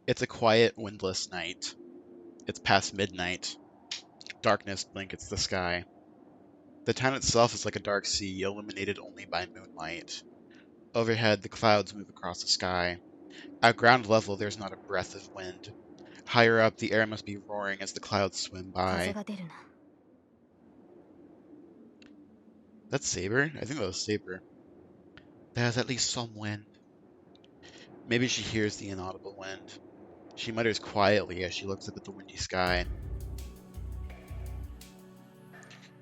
It's a quiet, windless night. It's past midnight. Darkness blankets the sky. The town itself is like a dark sea, illuminated only by moonlight. Overhead, the clouds move across the sky. At ground level, there's not a breath of wind. Higher up, the air must be roaring as the clouds swim by. That's Saber? I think that was Saber. There's at least some wind. Maybe she hears the inaudible wind. She mutters quietly as she looks up at the windy sky.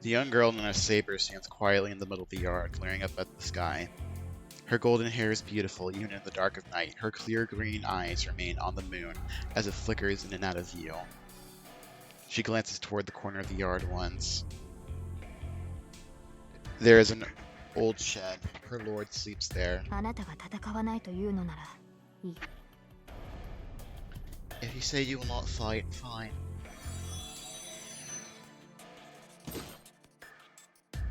The young girl known as Saber stands quietly in the middle of the yard, glaring up at the sky. Her golden hair is beautiful even in the dark of night. Her clear green eyes remain on the moon as it flickers in and out of view. She glances toward the corner of the yard once. There is an old shed. Her lord sleeps there. If you say you will not fight, fine.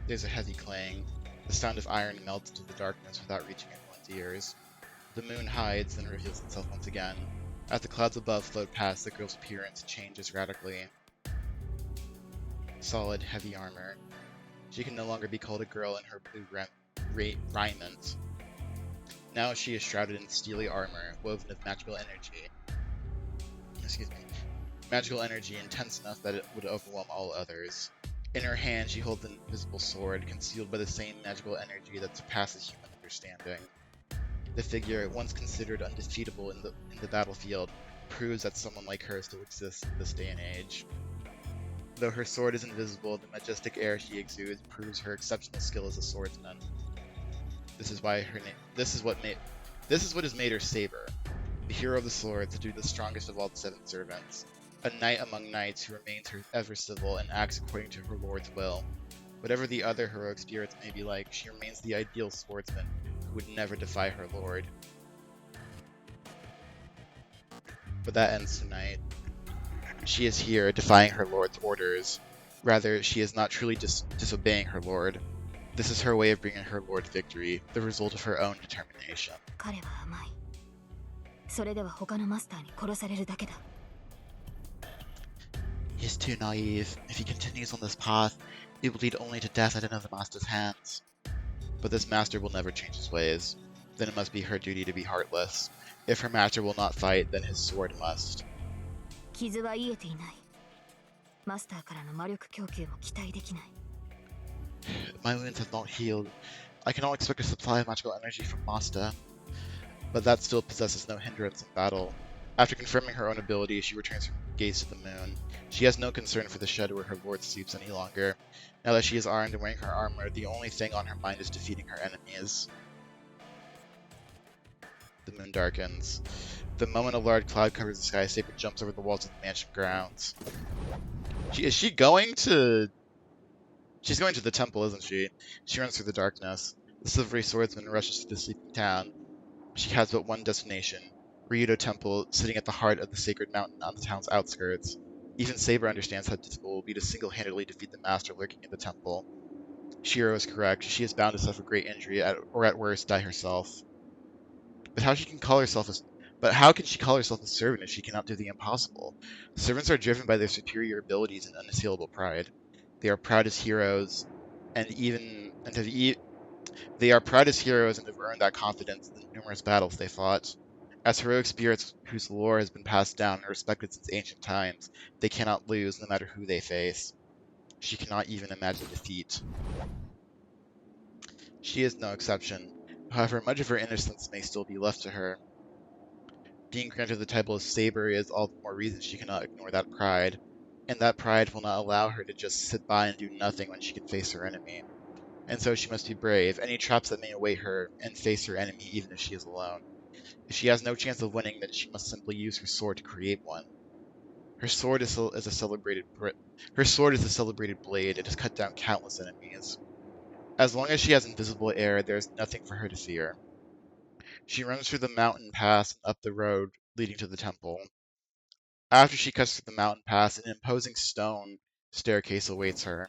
There's a heavy clang. The sound of iron melts into the darkness without reaching anyone's ears. The moon hides, then reveals itself once again. As the clouds above float past, the girl's appearance changes radically. Solid, heavy armor. She can no longer be called a girl in her blue raiment. Now she is shrouded in steely armor, woven of magical energy. Magical energy intense enough that it would overwhelm all others. In her hand, she holds an invisible sword, concealed by the same magical energy that surpasses human understanding. The figure, once considered undefeatable in the battlefield, proves that someone like her still exists in this day and age. Though her sword is invisible, the majestic air she exudes proves her exceptional skill as a swordsman. This is what has made her Saber, the hero of the sword, to do the strongest of all the seven servants. A knight among knights who remains ever civil and acts according to her lord's will. Whatever the other heroic spirits may be like, she remains the ideal swordsman who would never defy her lord. But that ends tonight. She is here, defying her lord's orders. Rather, she is not truly disobeying her lord. This is her way of bringing her lord victory, the result of her own determination. He is too naive. If he continues on this path, it will lead only to death at another master's hands. But this master will never change his ways. Then it must be her duty to be heartless. If her master will not fight, then his sword must. My wounds have not healed. I cannot expect a supply of magical energy from Master. But that still possesses no hindrance in battle. After confirming her own ability, she returns her gaze to the moon. She has no concern for the shed where her lord sleeps any longer. Now that she is armed and wearing her armor, the only thing on her mind is defeating her enemies. The moon darkens. The moment a large cloud covers the sky, Saber jumps over the walls of the mansion grounds. She's going to the temple, isn't she? She runs through the darkness. The silvery swordsman rushes to the sleeping town. She has but one destination, Ryudo Temple, sitting at the heart of the sacred mountain on the town's outskirts. Even Saber understands how difficult it will be to single-handedly defeat the master lurking in the temple. Shiro is correct. She is bound to suffer great injury, or at worst, die herself. But how can she call herself a servant if she cannot do the impossible? Servants are driven by their superior abilities and unassailable pride. They are proud as heroes, and have earned that confidence in the numerous battles they fought. As heroic spirits whose lore has been passed down and respected since ancient times, they cannot lose no matter who they face. She cannot even imagine defeat. She is no exception. However, much of her innocence may still be left to her. Being granted the title of Saber is all the more reason she cannot ignore that pride, and that pride will not allow her to just sit by and do nothing when she can face her enemy. And so she must be brave, any traps that may await her, and face her enemy even if she is alone. If she has no chance of winning, then she must simply use her sword to create one. Her sword is a celebrated blade. It has cut down countless enemies. As long as she has invisible air, there is nothing for her to fear. She runs through the mountain pass and up the road leading to the temple. After she cuts through the mountain pass, an imposing stone staircase awaits her.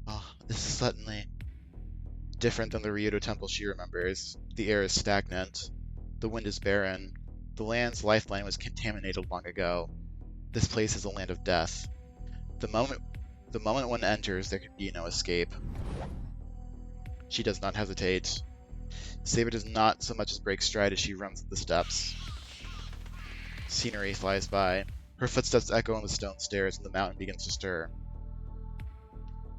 Oh, this is suddenly different than the Ryudo temple she remembers. The air is stagnant. The wind is barren. The land's lifeline was contaminated long ago. This place is a land of death. The moment one enters, there can be no escape. She does not hesitate. Saber does not so much as break stride as she runs up the steps. Scenery flies by. Her footsteps echo on the stone stairs, and the mountain begins to stir.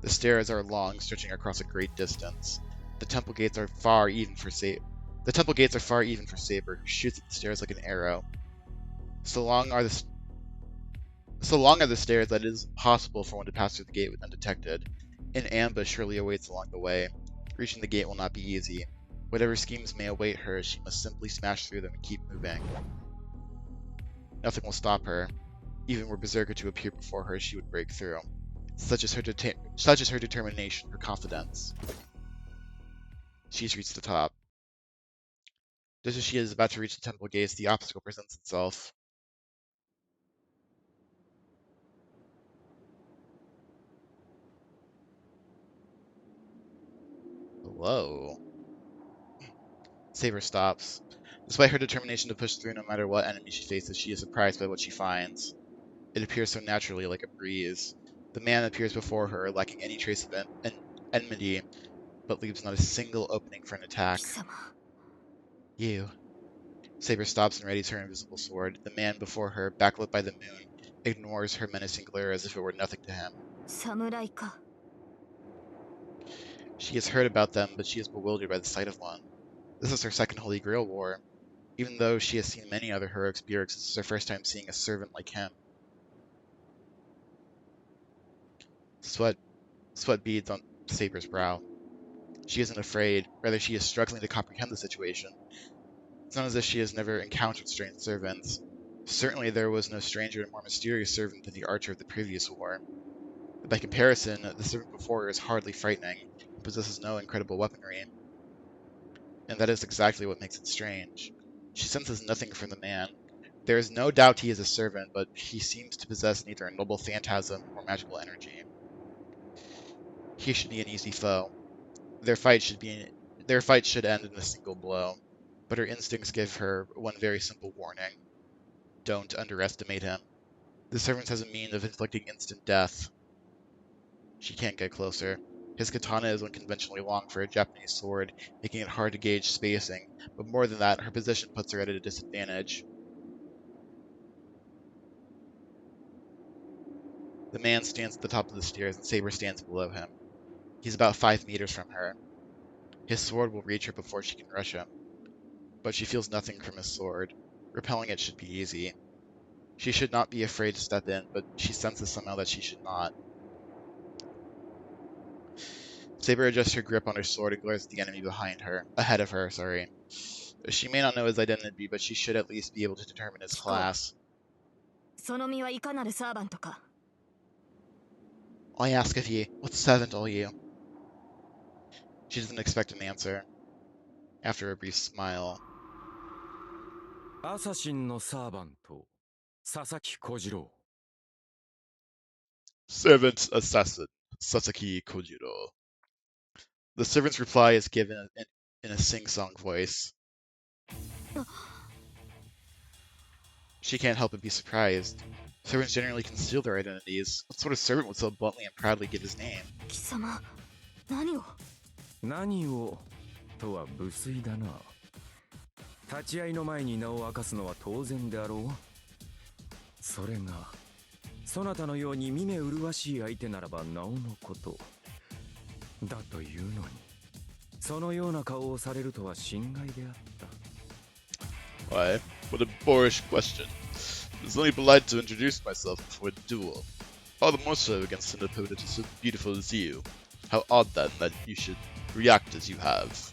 The stairs are long, stretching across a great distance. The temple gates are far even for Saber, who shoots at the stairs like an arrow. So long are the stairs that it is impossible for one to pass through the gate undetected. An ambush surely awaits along the way. Reaching the gate will not be easy. Whatever schemes may await her, she must simply smash through them and keep moving. Nothing will stop her. Even were Berserker to appear before her, she would break through. Such is her determination, her confidence. She's reached the top. Just as she is about to reach the temple gates, the obstacle presents itself. Hello. Saber stops. Despite her determination to push through no matter what enemy she faces, she is surprised by what she finds. It appears so naturally, like a breeze. The man appears before her, lacking any trace of enmity, but leaves not a single opening for an attack. You. Saber stops and readies her invisible sword. The man before her, backlit by the moon, ignores her menacing glare as if it were nothing to him. She has heard about them, but she is bewildered by the sight of one. This is her second Holy Grail war. Even though she has seen many other heroic spirits, this is her first time seeing a servant like him. Sweat beads on Saber's brow. She isn't afraid, rather she is struggling to comprehend the situation. It's not as if she has never encountered strange servants. Certainly there was no stranger and more mysterious servant than the archer of the previous war. But by comparison, the servant before her is hardly frightening, and possesses no incredible weaponry. And that is exactly what makes it strange. She senses nothing from the man. There is no doubt he is a servant, but he seems to possess neither a noble phantasm nor magical energy. He should be an easy foe. Their fight should end in a single blow, but her instincts give her one very simple warning. Don't underestimate him. The servant has a means of inflicting instant death. She can't get closer. His katana is unconventionally long for a Japanese sword, making it hard to gauge spacing, but more than that, her position puts her at a disadvantage. The man stands at the top of the stairs and Saber stands below him. He's about 5 meters from her. His sword will reach her before she can rush him. But she feels nothing from his sword. Repelling it should be easy. She should not be afraid to step in, but she senses somehow that she should not. Saber adjusts her grip on her sword and glares at the enemy ahead of her. She may not know his identity, but she should at least be able to determine his class. I ask of ye, what servant are you? She doesn't expect an answer. After a brief smile. Servant assassin, Sasaki Kojiro. The servant's reply is given in a sing-song voice. She can't help but be surprised. Servants generally conceal their identities. What sort of servant would so bluntly and proudly give his name? 何をとは無粋だな。立ち会いの前に名を明かすのは当然であろう。それがそなたのように見目麗しい相手ならばなおのこと。だというのに、そのような顔をされるとは心外であった。Why, what a boorish question. It's only polite to introduce myself before a duel. All the more so against an opponent as beautiful as you. How odd then that you should react as you have.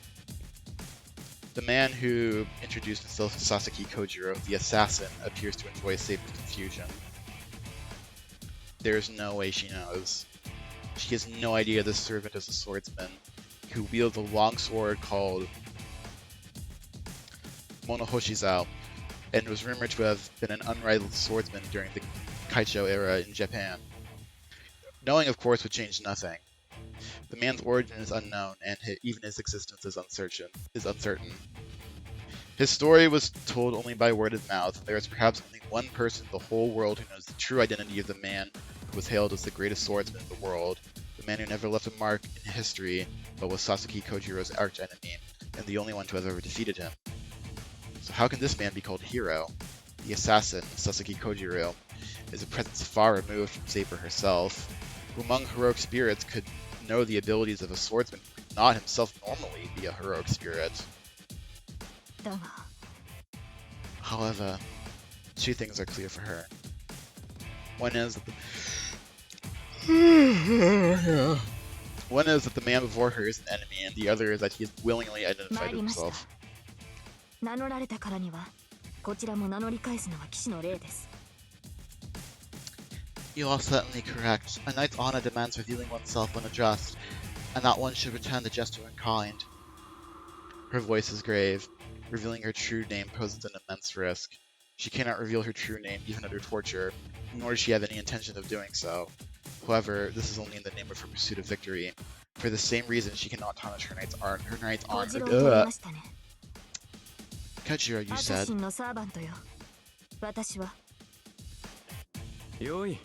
The man who introduced himself as Sasaki Kojiro, the assassin, appears to enjoy Saber's confusion. There is no way she knows. She has no idea this servant is a swordsman who wields a long sword called Monohoshizao, and was rumored to have been an unrivaled swordsman during the Kaicho era in Japan. Knowing, of course, would change nothing. The man's origin is unknown, and even his existence is uncertain. His story was told only by word of mouth, and there is perhaps only one person in the whole world who knows the true identity of the man who was hailed as the greatest swordsman in the world, the man who never left a mark in history, but was Sasuke Kojiro's archenemy, and the only one to have ever defeated him. So how can this man be called a hero? The assassin, Sasuke Kojiro, is a presence far removed from Saber herself, who among heroic spirits could know the abilities of a swordsman who could not himself normally be a heroic spirit. However, two things are clear for her. One is that the man before her is an enemy, and the other is that he has willingly identified himself. 名乗られたからには、こちらも名乗り返すのは騎士の礼です。 You are certainly correct. A knight's honor demands revealing oneself when addressed, and that one should return the gesture in kind. Her voice is grave. Revealing her true name poses an immense risk. She cannot reveal her true name even under torture, nor does she have any intention of doing so. However, this is only in the name of her pursuit of victory. For the same reason, she cannot tarnish her knight's honor. Kajiro, you said. のサーバントよ。私は。よい。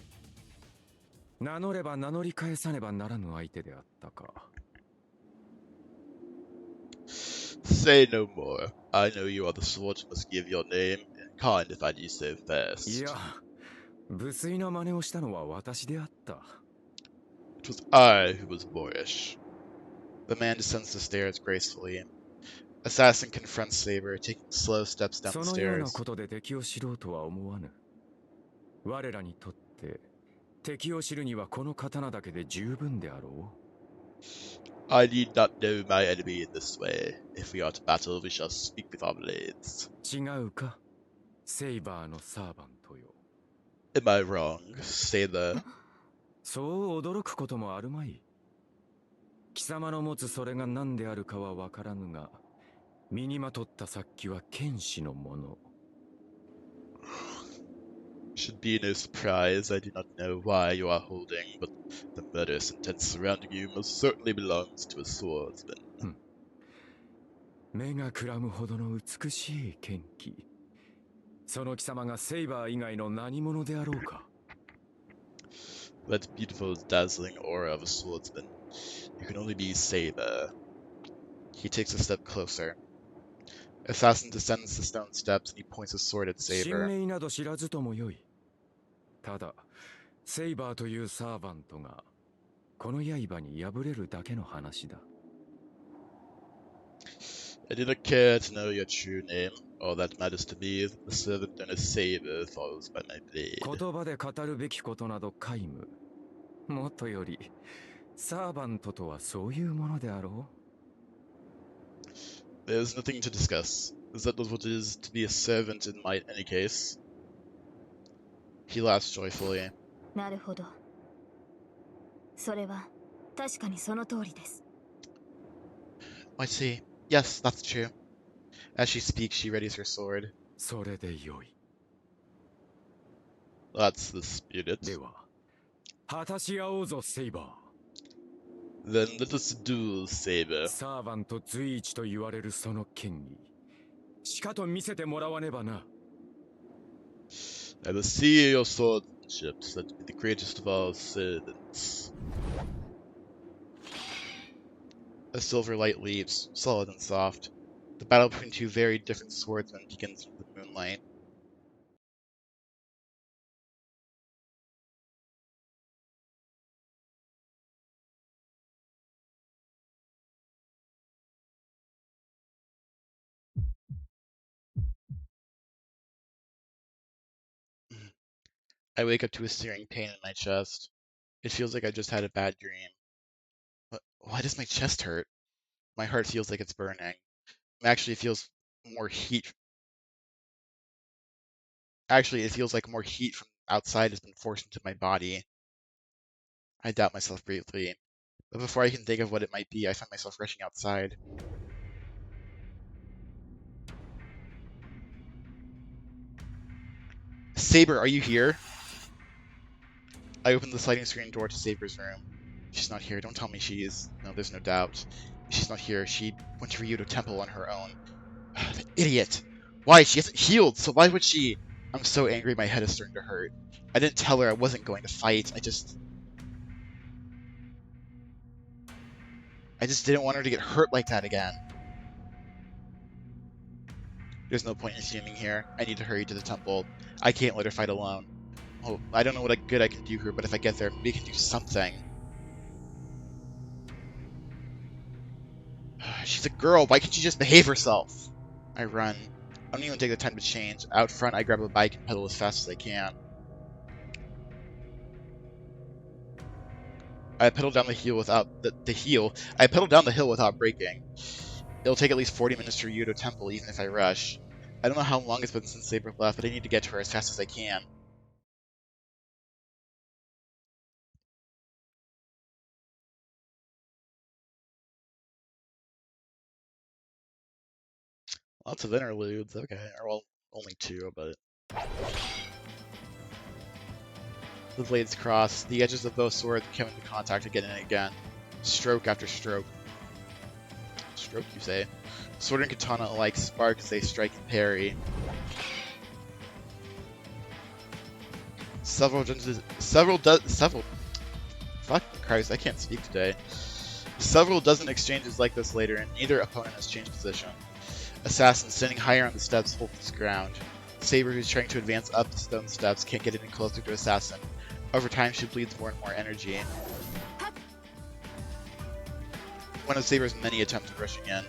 名乗れば名乗り返さねばならぬ相手であったか。Say no more. I know you are the sword who must give your name, and kind if I do so first. いや、無粋な真似をしたのは私であった。It was I who was boorish. The man descends the stairs gracefully. Assassin confronts Saber, taking slow steps down the そのような stairs. ことで敵を知ろうとは思わぬ。我らにとって敵を知るにはこの刀だけで十分であろう。I need not know my enemy in this way. If we are to battle, we shall speak with our blades. 違うか、セイバーのサーバントよ。Am I wrong, Sailor? そう驚くこともあるまい。貴様の持つそれが何であるかはわからぬが、身にまとった殺気は剣士のもの。Should be no surprise. I do not know why you are holding, but the murderous intent surrounding you most certainly belongs to a swordsman. 目がくらむほどの美しい剣気。その貴様がセイバー以外の何者であろうか。That beautiful, dazzling aura of a swordsman. You can only be Saber. He takes a step closer. Assassin descends the stone steps and he points his sword at 神 Saber. 名など知らずともよい。ただ、セイバーというサーバントがこの刃に敗れるだけの話だ。I do not care to know your true name. All that matters to me is that the servant known as Saber falls by my blade. 言葉で語るべきことなど皆無。もっとより、サーバントとはそういうものであろう。There's nothing to discuss. Is that what it is to be a servant in any case? He laughs joyfully. なるほど。それは確かにその通りです。I see. Yes, that's true. As she speaks, she readies her sword. それでよい。That's the spirit. では、果たし合おうぞ、セイバー。 Then let us duel, Saber. サーバント随一と言われるその権威、しかと見せてもらわねばな。I will see your swordsmanship, said to be the greatest of all servants. A silver light leaps, solid and soft. The battle between two very different swordsmen begins with the moonlight. I wake up to a searing pain in my chest. It feels like I just had a bad dream. Why does my chest hurt? My heart feels like it's burning. Actually, it feels more heat. Actually, it feels like more heat from outside has been forced into my body. I doubt myself briefly, but before I can think of what it might be, I find myself rushing outside. Saber, are you here? I open the sliding screen door to Saber's room. She's not here. Don't tell me she is. No, there's no doubt. She's not here. She went to Ryudo Temple on her own. The idiot! Why? She hasn't healed, so why would she? I'm so angry my head is starting to hurt. I didn't tell her I wasn't going to fight. I just didn't want her to get hurt like that again. There's no point in assuming here. I need to hurry to the temple. I can't let her fight alone. Oh, I don't know what good I can do here, but if I get there, maybe I can do something. She's a girl. Why can't she just behave herself? I run. I don't even take the time to change. Out front, I grab a bike and pedal as fast as I can. I pedal down the hill without I pedal down the hill without braking. It'll take at least 40 minutes to Ryudo Temple, even if I rush. I don't know how long it's been since Saber left, but I need to get to her as fast as I can. Lots of interludes, okay. Or, well, only 2, but... The blades cross. The edges of both swords come into contact again and again. Stroke after stroke. Stroke, you say? Sword and katana alike spark as they strike and parry. Several fuck Christ, I can't speak today. Several dozen exchanges like this later, and neither opponent has changed position. Assassin standing higher on the steps holds his ground. Saber, who's trying to advance up the stone steps, can't get any closer to Assassin. Over time, she bleeds more and more energy. One of Saber's many attempts at rushing in,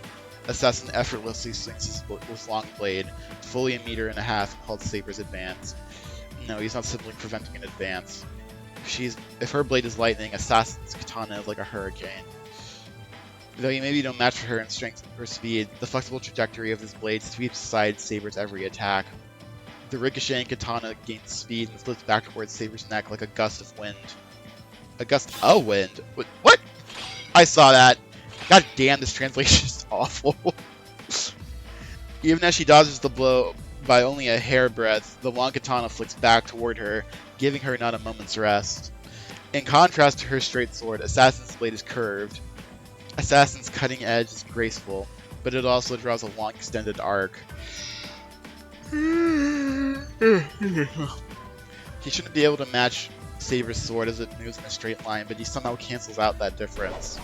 Assassin effortlessly swings his long blade, fully a meter and a half, called Saber's advance. No, he's not simply preventing an advance. If her blade is lightning, Assassin's katana is like a hurricane. Though he maybe don't match her in strength or speed, the flexible trajectory of his blade sweeps aside Saber's every attack. The ricocheting katana gains speed and flips back towards Saber's neck like a gust of wind. A gust of wind? What? I saw that! God damn, this translation is awful. Even as she dodges the blow by only a hairbreadth, the long katana flicks back toward her, giving her not a moment's rest. In contrast to her straight sword, Assassin's blade is curved. Assassin's cutting edge is graceful, but it also draws a long extended arc. He shouldn't be able to match Saber's sword as it moves in a straight line, but he somehow cancels out that difference.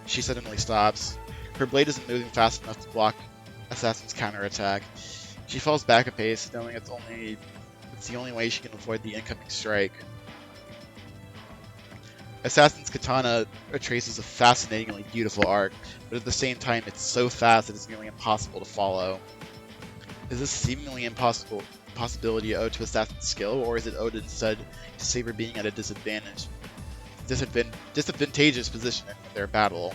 She suddenly stops. Her blade isn't moving fast enough to block Assassin's counterattack. She falls back a pace, knowing it's the only way she can avoid the incoming strike. Assassin's katana traces a fascinatingly beautiful arc, but at the same time it's so fast that it's nearly impossible to follow. Is this seemingly impossibility owed to Assassin's skill, or is it owed instead to Saber being at a disadvantageous position in their battle?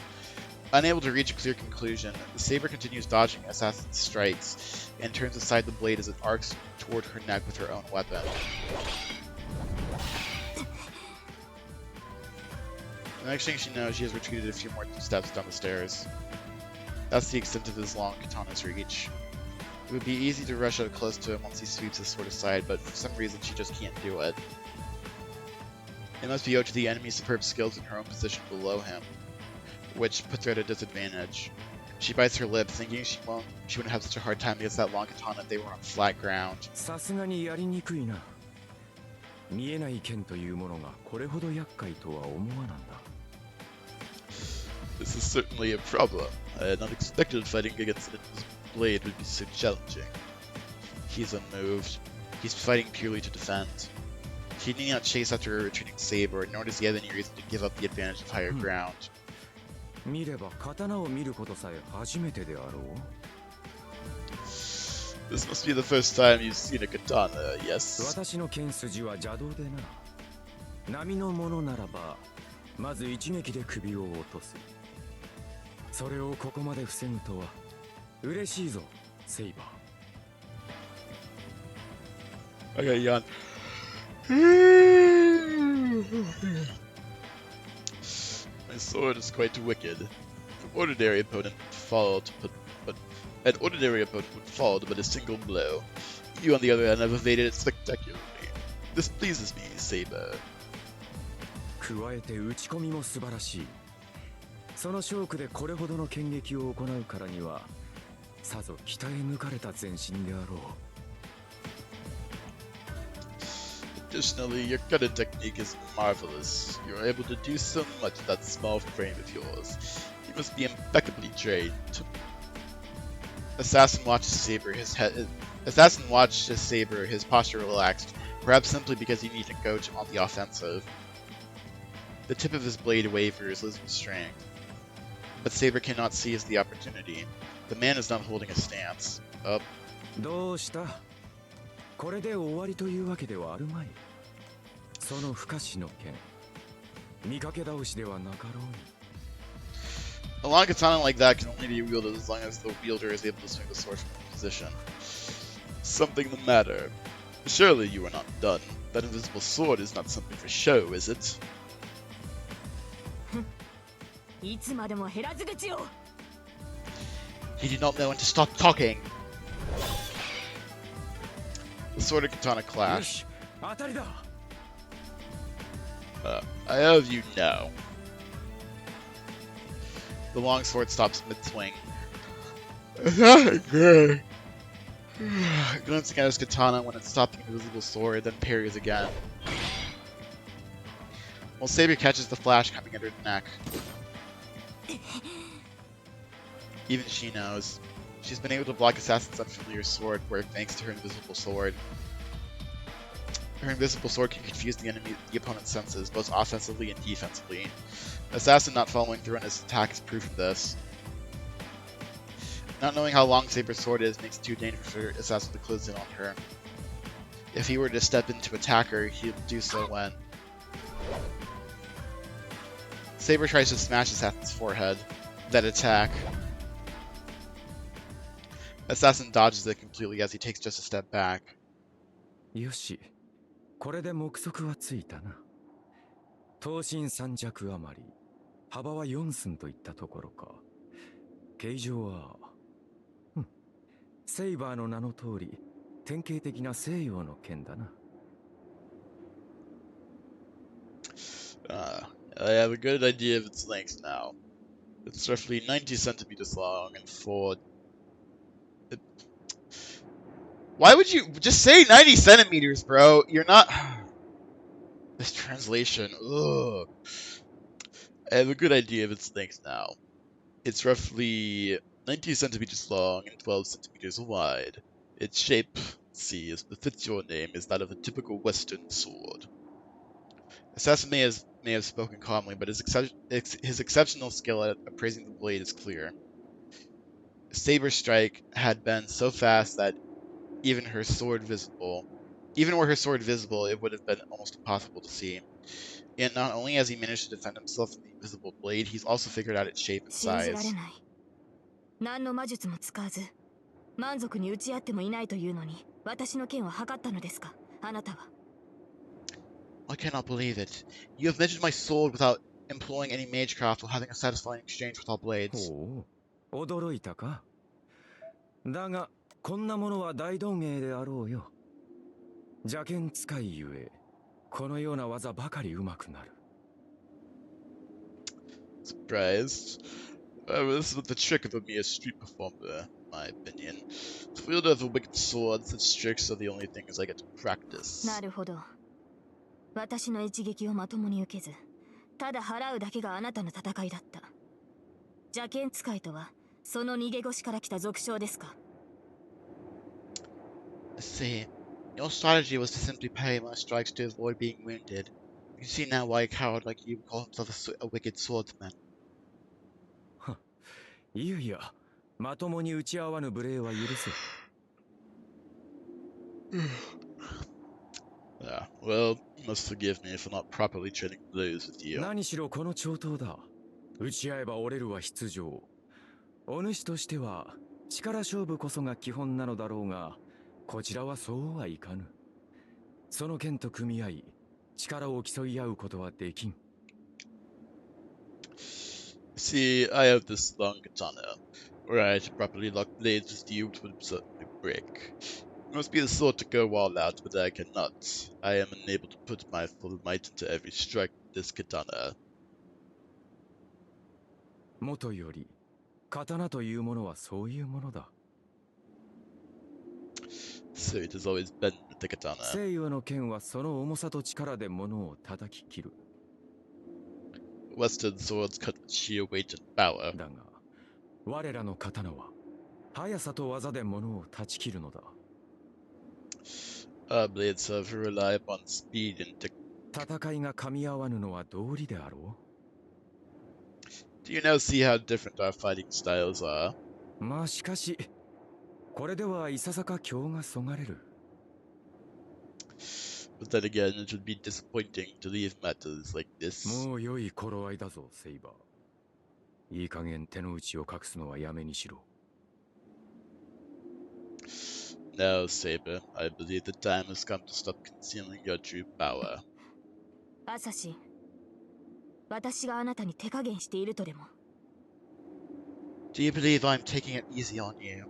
Unable to reach a clear conclusion, Saber continues dodging Assassin's strikes, and turns aside the blade as it arcs toward her neck with her own weapon. The next thing she knows, she has retreated a few more steps down the stairs. That's the extent of his long katana's reach. It would be easy to rush out close to him once he sweeps his sword aside, but for some reason she just can't do it. It must be owed to the enemy's superb skills in her own position below him, which puts her at a disadvantage. She bites her lip, thinking she wouldn't have such a hard time against that long katana if they were on flat ground. さすがにやりにくいな。見えない剣というものがこれほど厄介とは思わなんだ。This is certainly a problem. I had not expected fighting against his blade would be so challenging. He's unmoved. He's fighting purely to defend. He need not chase after a retreating Saber, nor does he have any reason to give up the advantage of higher ground. 見れば刀を見ることさえ初めてであろう。This must be the first time you've seen a katana, yes? 私の剣筋は邪道でな。波のものならば、まず一撃で首を落とす。それをここまで防ぐとは嬉しいぞ、セイバー。I got yawn. My sword is quite wicked. An ordinary opponent would fall to but a single blow. You, on the other hand, have evaded it spectacularly. This pleases me, Saber. 加えて打ち込みも素晴らしい。そのショークでこれほどの剣撃を行うからには、さぞ鍛え抜かれた全身であろう。Additionally, your cutting technique is marvelous. You're able to do so much with that small frame of yours. You must be impeccably trained. Assassin watched his saber, his posture relaxed, perhaps simply because he needed to go on the offensive. The tip of his blade wavers, losing strength. But Saber cannot seize the opportunity. The man is not holding a stance. Up. どうした？これで終わりというわけではあるまい。その不可視の剣、見かけ倒しではなかろうに。A long katana like that can only be wielded as long as the wielder is able to swing the sword from position. Something the matter. Surely you are not done. That invisible sword is not something for show, is it? いつまでも減らず口を。 He did not know when to stop talking. The sword and katana よ clash. し、当たりだ。I have you know. The long sword stops mid-swing. Glancing at his katana when it stopped the invisible sword, then parries again. While Saber catches the flash coming at her neck. Even she knows. She's been able to block Assassin's unfamiliar sword work thanks to her invisible sword. Her invisible sword can confuse the opponent's senses, both offensively and defensively. Assassin not following through on his attack is proof of this. Not knowing how long Saber's sword is makes it too dangerous for Assassin to close in on her. If he were to step in to attack her, he would do so when Saber tries to smash Assassin's forehead. That attack. Assassin dodges it completely as he takes just a step back. よし、これで目測はついたな。刀身3尺余り、幅は4寸といったところか。形状は、セイバーの名の通り、典型的な西洋の剣だな。I have a good idea of its length now. It's roughly 90 centimeters long and 4... Why would you just say 90 centimeters, bro? You're not... This translation, ugh. I have a good idea of its length now. It's roughly 90 centimeters long and 12 centimeters wide. Its shape, see, as befits your name, is that of a typical Western sword. Assassin may have spoken calmly, but his exceptional skill at appraising the blade is clear. Saber's strike had been so fast that even were her sword visible, it would have been almost impossible to see. And not only has he managed to defend himself from the invisible blade, he's also figured out its shape and 信じられ size. ない。何の魔術も使わず、満足に打ち合ってもいないというのに、私の剣を測ったのですか、あなたは。I cannot believe it. You have measured my sword without employing any magecraft while having a satisfying exchange with all blades. ほう、驚いたか。だが、こんなものは大道芸であろうよ。邪剣使いゆえ、このような技ばかり上手くなる。Surprised? This is the trick of a mere street performer, in my opinion. The wielder of a wicked sword, such tricks are the only things I get to practice. なるほど。私の一撃をまともに受けず、ただ払うだけがあなたの戦いだった。邪剣使いとは、その逃げ腰から来た俗称ですか。I see. Your strategy was to simply parry my strikes to avoid being wounded. You see now why a coward like you would call himself a wicked swordsman. いやいや、まともに打ち合わぬ無礼は許せ。Yeah, well, you must forgive me for not properly trading blows with you. 何しろこの長刀だ。打ち合えば折れるは必定。お主としては力勝負こそが基本なのだろうが、こちらはそうはいかぬ。その剣と組み合い、力を競い合うことはできん。See, I have this long katana. Were I to properly lock blades with you, it would certainly break. You must be the sort to go all out, but I cannot. I am unable to put my full might into every strike with this katana. もとより刀というものはそういうものだ。 So it has always been with the katana. 西洋の剣はその重さと力で物を叩き切る。 Western swords cut with sheer weight and power. だが我らの刀は速さと技で物を断ち切るのだ。 Our blades however rely upon speed and technique. 戦いが噛み合わぬのは道理であろ Do you now see how different our fighting styles are? う。まあしかしこれではいささか興がそがれる。 But then again, it would be disappointing to leave matters like this. もう良い頃合いだぞセイバー。いい加減手の内を隠すのはやめにしろ。 Now, Saber, I believe the time has come to stop concealing your true power. アサシン、私があなたに手加減しているとでも？ Do you believe I'm taking it easy on you?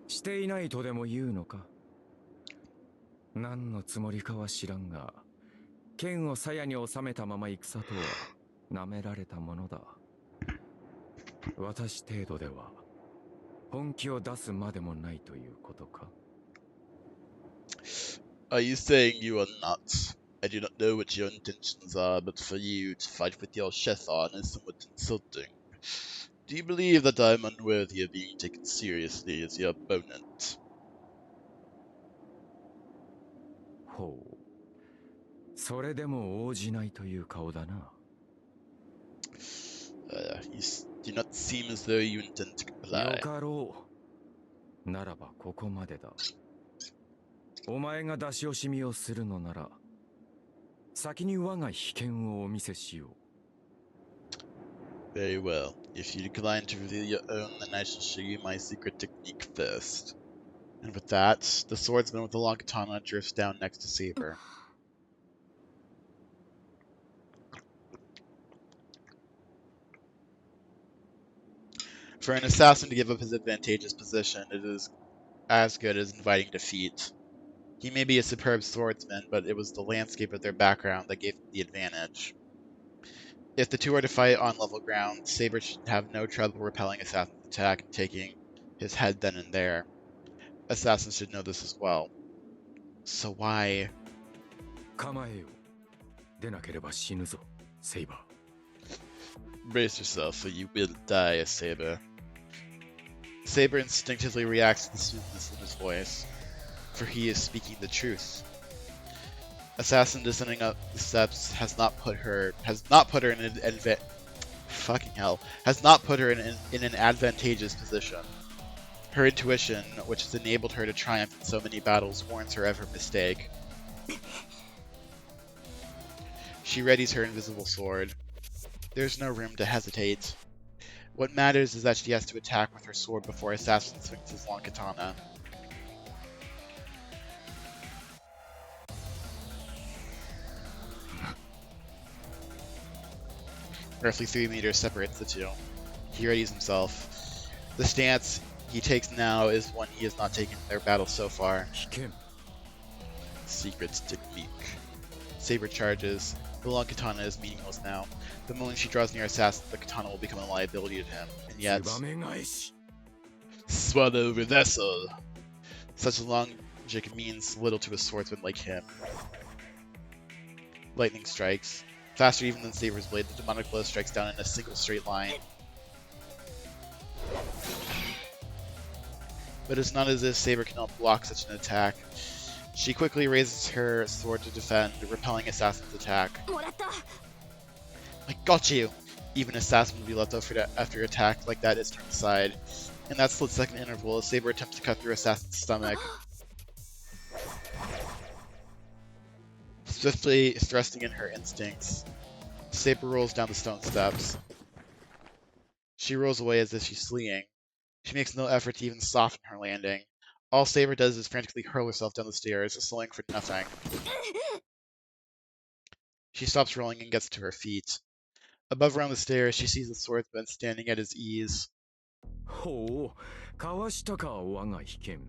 していないとでも言うのか。何のつもりかは知らんが、剣を鞘に収めたまま戦とは舐められたものだ。私程度では本気を出すまでもないということか。 Are you saying you are not? I do not know what your intentions are, but for you to fight with your chest on is somewhat insulting. Do you believe that I'm unworthy of being taken seriously as your opponent? ほう。それでも応じないという顔だな。 You do not seem as though you intend to よ comply. かろう。ならばここまでだ。お前が出し惜しみをするのなら、先に我が秘剣をお見せしよう。 Very well. If you decline to reveal your own, then I shall show you my secret technique first. And with that, the swordsman with the long katana drifts down next to Saber. For an assassin to give up his advantageous position, it is as good as inviting defeat. He may be a superb swordsman, but it was the landscape of their background that gave him the advantage. If the two are to fight on level ground, Saber should have no trouble repelling Assassin's attack and taking his head then and there. Assassins should know this as well. So why... 構えよ。でなければ死ぬぞ、セイバー。 Brace yourself, for you will die, Saber. Saber instinctively reacts to the smoothness in his voice, for he is speaking the truth. Assassin descending up the steps has not put her in an advantageous position. Her intuition, which has enabled her to triumph in so many battles, warns her of her mistake. She readies her invisible sword. There's no room to hesitate. What matters is that she has to attack with her sword before Assassin swings his long katana. Roughly 3 meters separates the two. He readies himself. The stance he takes now is one he has not taken in their battle so far. 秘剣。 Secret technique. Saber charges. The long katana is meaningless now. The moment she draws near Assassin, the katana will become a liability to him. And yet... 燕返し。 Swallow reversal! Such logic means little to a swordsman like him. Lightning strikes. Faster even than Saber's blade, the demonic blow strikes down in a single straight line. But it's not as if Saber cannot block such an attack. She quickly raises her sword to defend, repelling Assassin's attack. もらった。 I got you! Even Assassin would be left after attack like that is turned aside. In that split-second interval, Saber attempts to cut through Assassin's stomach. Swiftly thrusting in her instincts, Saber rolls down the stone steps. She rolls away as if she's fleeing. She makes no effort to even soften her landing. All Saber does is frantically hurl herself down the stairs, slowing for nothing. She stops rolling and gets to her feet. Above her on the stairs, she sees the swordsman standing at his ease. ほう、かわしたか我が秘剣。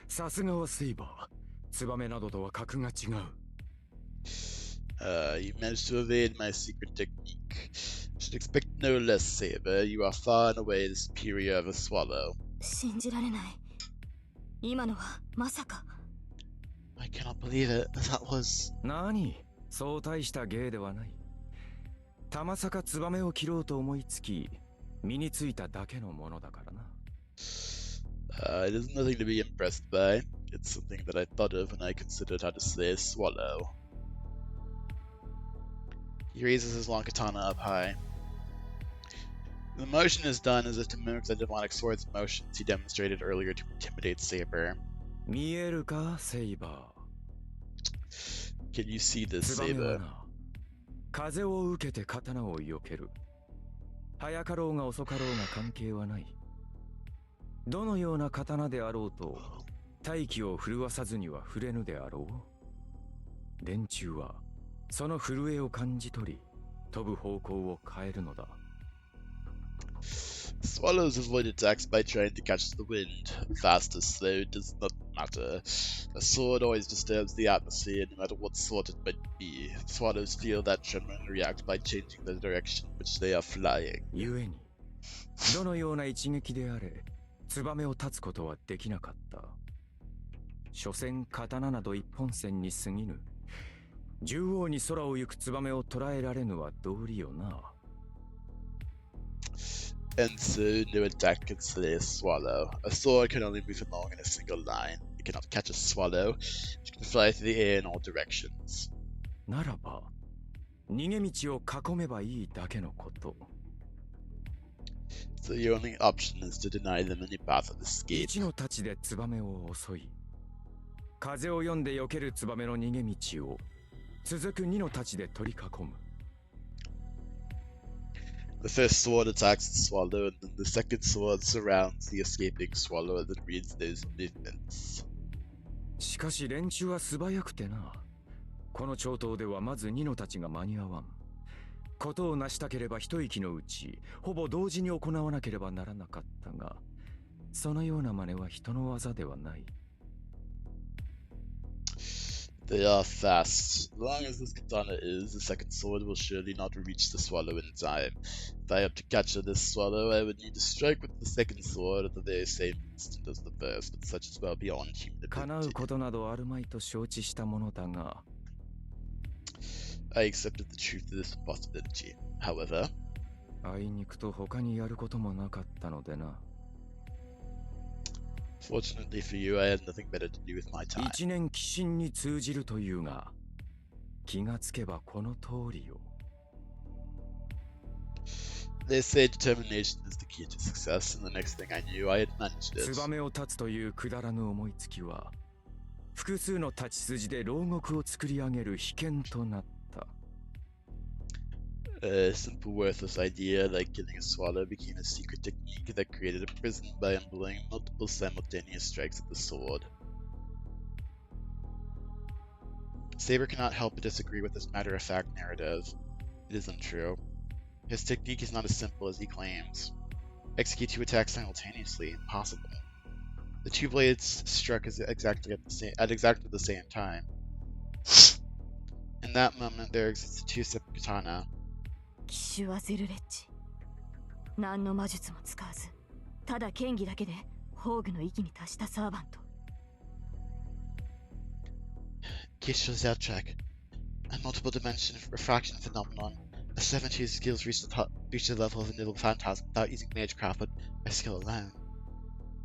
さすがはセイバー。ツバメなどとは格が違う。You managed to evade my secret technique. Should expect no less, Saber. You are far and away the superior of a swallow. 信じられない。今のはまさか。I cannot believe it. That was... 何？そう大した芸ではない。たまさかツバメを切ろうと思いつき、身についただけのものだからな。It is nothing to be impressed by. It's something that I thought of when I considered how to slay a swallow. He raises his long katana up high. The motion is done as if to mimic the demonic sword's motions he demonstrated earlier to intimidate Saber. 見えるか、セイバー。 Can you see this, ツバメは Saber? な、風を受けて刀を避ける。早かろうが遅かろうが関係はない。どのような刀であろうと、大気を震わさずには触れぬであろう。連中はその震えを感じ取り、飛ぶ方向を変えるのだ。Swallows avoid attacks by trying to catch the wind. Fast or slow does not matter. A sword always disturbs the atmosphere, no matter what sort it might be. Swallows feel that tremor and react by changing the direction in which they are flying. 故に、どのような一撃であれ、ツバメを立つことはできなかった。所詮刀など一本線に過ぎぬ。縦横に空を行くツバメを捉えられぬは道理よな。And so, no attack can slay a swallow. A sword can only move along in a single line. It cannot catch a swallow. It can fly through the air in all directions. ならば、逃げ道を囲めばいいだけのこと。So your only option is to deny them any path of escape. 一の太刀でツバメを襲い、風を読んで避けるツバメの逃げ道を続く二の太刀で取り囲む。The first sword attacks the swallow, and then the second sword surrounds the escaping swallow and then reads those movements. しかし連中は素早くてな。この長刀ではまず二の太刀が間に合わん。ことを成したければ一息のうち、ほぼ同時に行わなければならなかったが、そのような真似は人の技ではない。They are fast. As long as this katana is, the second sword will surely not reach the swallow in time. If I have to capture this swallow, I would need to strike with the second sword at the very same instant as the first, but such is well beyond human 叶う ability. ことなどあるまいと承知したものだが、I accepted the truth of this possibility. However, あいにくと他にやることもなかったのでな。fortunately for you, I had nothing better to do with my time. 一年寄進に通じるというが、気がつけばこの通りよ。They say determination is the key to success, and the next thing I knew, I had managed ツ it. バメを立つというくだらぬ思いつきは、複数の立ち筋で牢獄を作り上げる秘剣となった。A simple, worthless idea like killing a swallow became a secret technique that created a prison by employing multiple simultaneous strikes of the sword. Saber cannot help but disagree with this matter-of-fact narrative. It is untrue. His technique is not as simple as he claims. Execute two attacks simultaneously, impossible. The two blades struck exactly the same time. In that moment, there exists two separate katana. 騎手はゼルレッジ。何の魔術も使わず、ただ剣技だけで宝具の域に達したサーバント。Kishu Zelchak, a multiple dimension refraction phenomenon. A servant whose skills reach the level of a noble phantasm without using magecraft but by skill alone.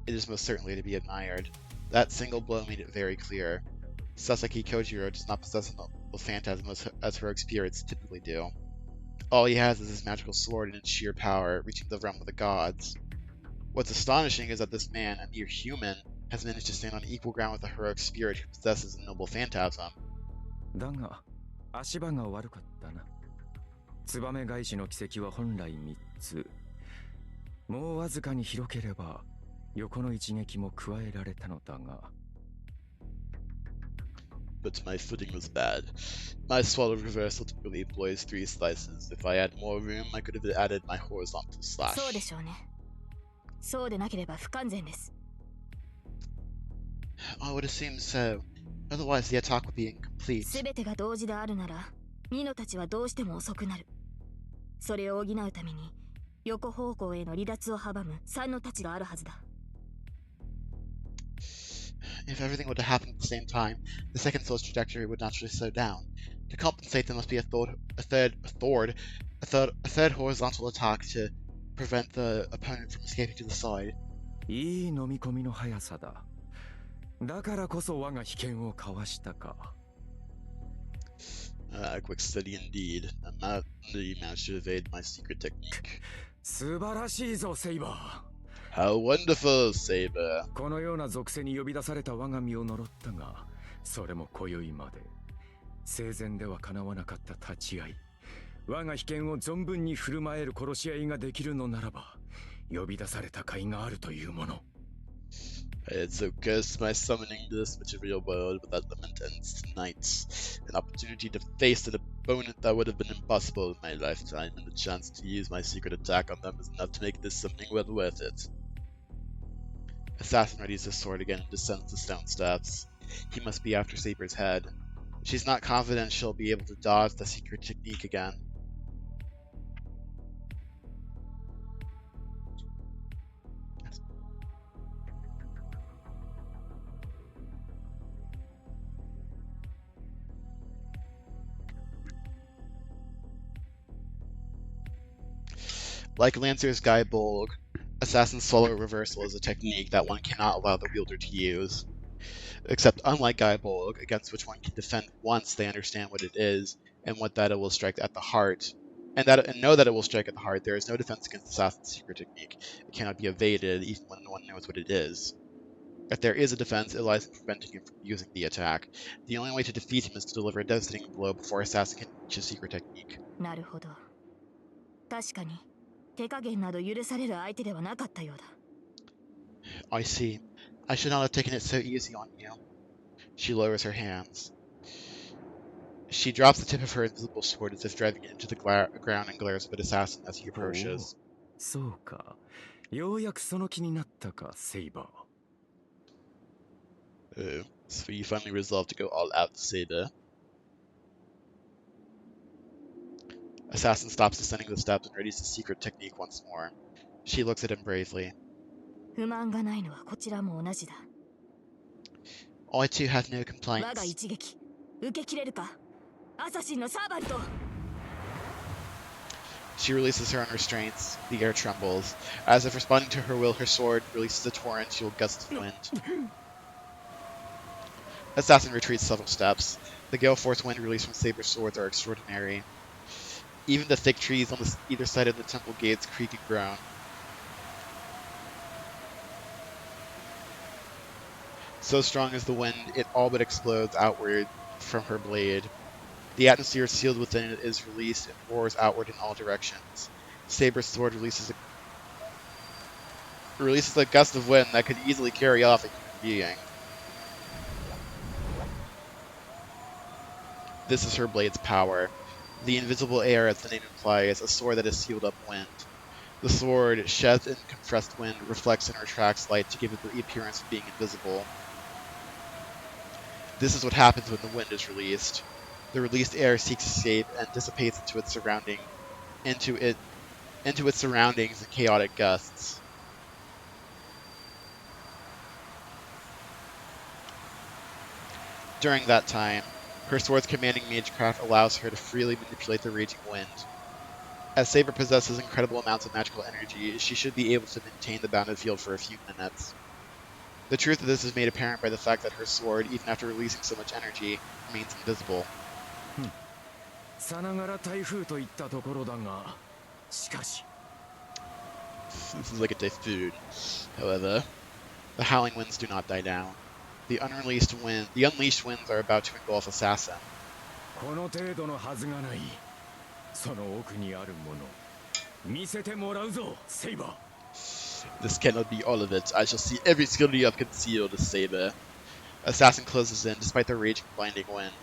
It is most certainly to be admired. That single blow made it very clear. Sasaki Kojiro does not possess a noble phantasm as heroic spirits typically do. All he has is his magical sword and its sheer power, reaching the realm of the gods. What's astonishing is that this man, a mere human, has managed to stand on equal ground with a heroic spirit who possesses a noble phantasm. だが、足場が悪かったな。ツバメ返しの奇跡は本来3つ。もうわずかに広ければ、横の一撃も加えられたのだが。But my footing was bad. My swallow reversal typically employs 3 slices. If I had more room, I could have added my horizontal slash. そうでしょうね。そうでなければ不完全です。I would assume so. Otherwise, the attack would be incomplete. 全てが同時であるならミノたちはどうしても遅くなる。それを補うために横方向への離脱を阻む三の太刀があるはずだ。If everything were to happen at the same time, the second sword's trajectory would naturally slow down. To compensate, there must be a third horizontal attack to prevent the opponent from escaping to the side. いい飲み込みの速さだ。だからこそ我が秘剣をかわしたか。Quick study indeed. You managed to evade my secret technique. 素晴らしいぞ、セイバー。How wonderful, Saber. このような属性に呼び出された我が身を呪ったが、それも今宵まで。生前では叶わなかった立ち会い。我が秘剣を存分に振る舞える殺し合いができるのならば、呼び出された甲斐があるというもの。I had so cursed my summoning to this material world, but that lament ends tonight. An opportunity to face an opponent that would have been impossible in my lifetime, and the chance to use my secret attack on them is enough to make this summoning well worth it. Assassin readies his sword again and descends the stone steps. He must be after Saber's head. She's not confident she'll be able to dodge the secret technique again. Like Lancer's Guy Bolg, Assassin's Solo Reversal is a technique that one cannot allow the wielder to use. Except unlike Guy Bolg, against which one can defend once they understand what it is, and that it will strike at the heart. And know that it will strike at the heart, there is no defense against Assassin's secret technique. It cannot be evaded even when one knows what it is. If there is a defense, it lies in preventing him from using the attack. The only way to defeat him is to deliver a devastating blow before Assassin can reach his secret technique. なるほど。確かに手加減など許される相手ではなかったようだ。I see. I should not have taken it so easy on you. She lowers her hands. She drops the tip of her invisible sword as if driving it into the ground and glares up at Assassin as he approaches. そうか。ようやくその気になったか、セイバー。So you finally resolved to go all out, Saber. Assassin stops descending the steps and readies the secret technique once more. She looks at him bravely. 不満がないのはこちらも同じだ。I too have no 我 complaints. が一撃受け切れるか、アサシンのサーバント。She releases her own restraints. The air trembles. As if responding to her will, her sword releases a torrential gust of wind. Assassin retreats several steps. The gale force wind released from Saber's swords are extraordinary. Even the thick trees on either side of the temple gates creak and groan. So strong is the wind, it all but explodes outward from her blade. The atmosphere sealed within it is released and roars outward in all directions. Saber's sword releases a gust of wind that could easily carry off a human being. This is her blade's power. The invisible air, as the name implies, a sword that is sealed up wind. The sword, sheathed in compressed wind, reflects and retracts light to give it the appearance of being invisible. This is what happens when the wind is released. The released air seeks escape and dissipates into its surroundings in chaotic gusts. During that time, her sword's commanding magecraft allows her to freely manipulate the raging wind. As Saber possesses incredible amounts of magical energy, she should be able to maintain the bounded field for a few minutes. The truth of this is made apparent by the fact that her sword, even after releasing so much energy, remains invisible. さながら台風といったところだが、しかし。This is like a typhoon. However, the howling winds do not die down. The unleashed winds are about to engulf Assassin. この程度のはずがない。その奥にあるもの、見せてもらうぞ、セイバー。This cannot be all of it. I shall see every skill you have concealed, Saber. Assassin closes in, despite the raging blinding wind.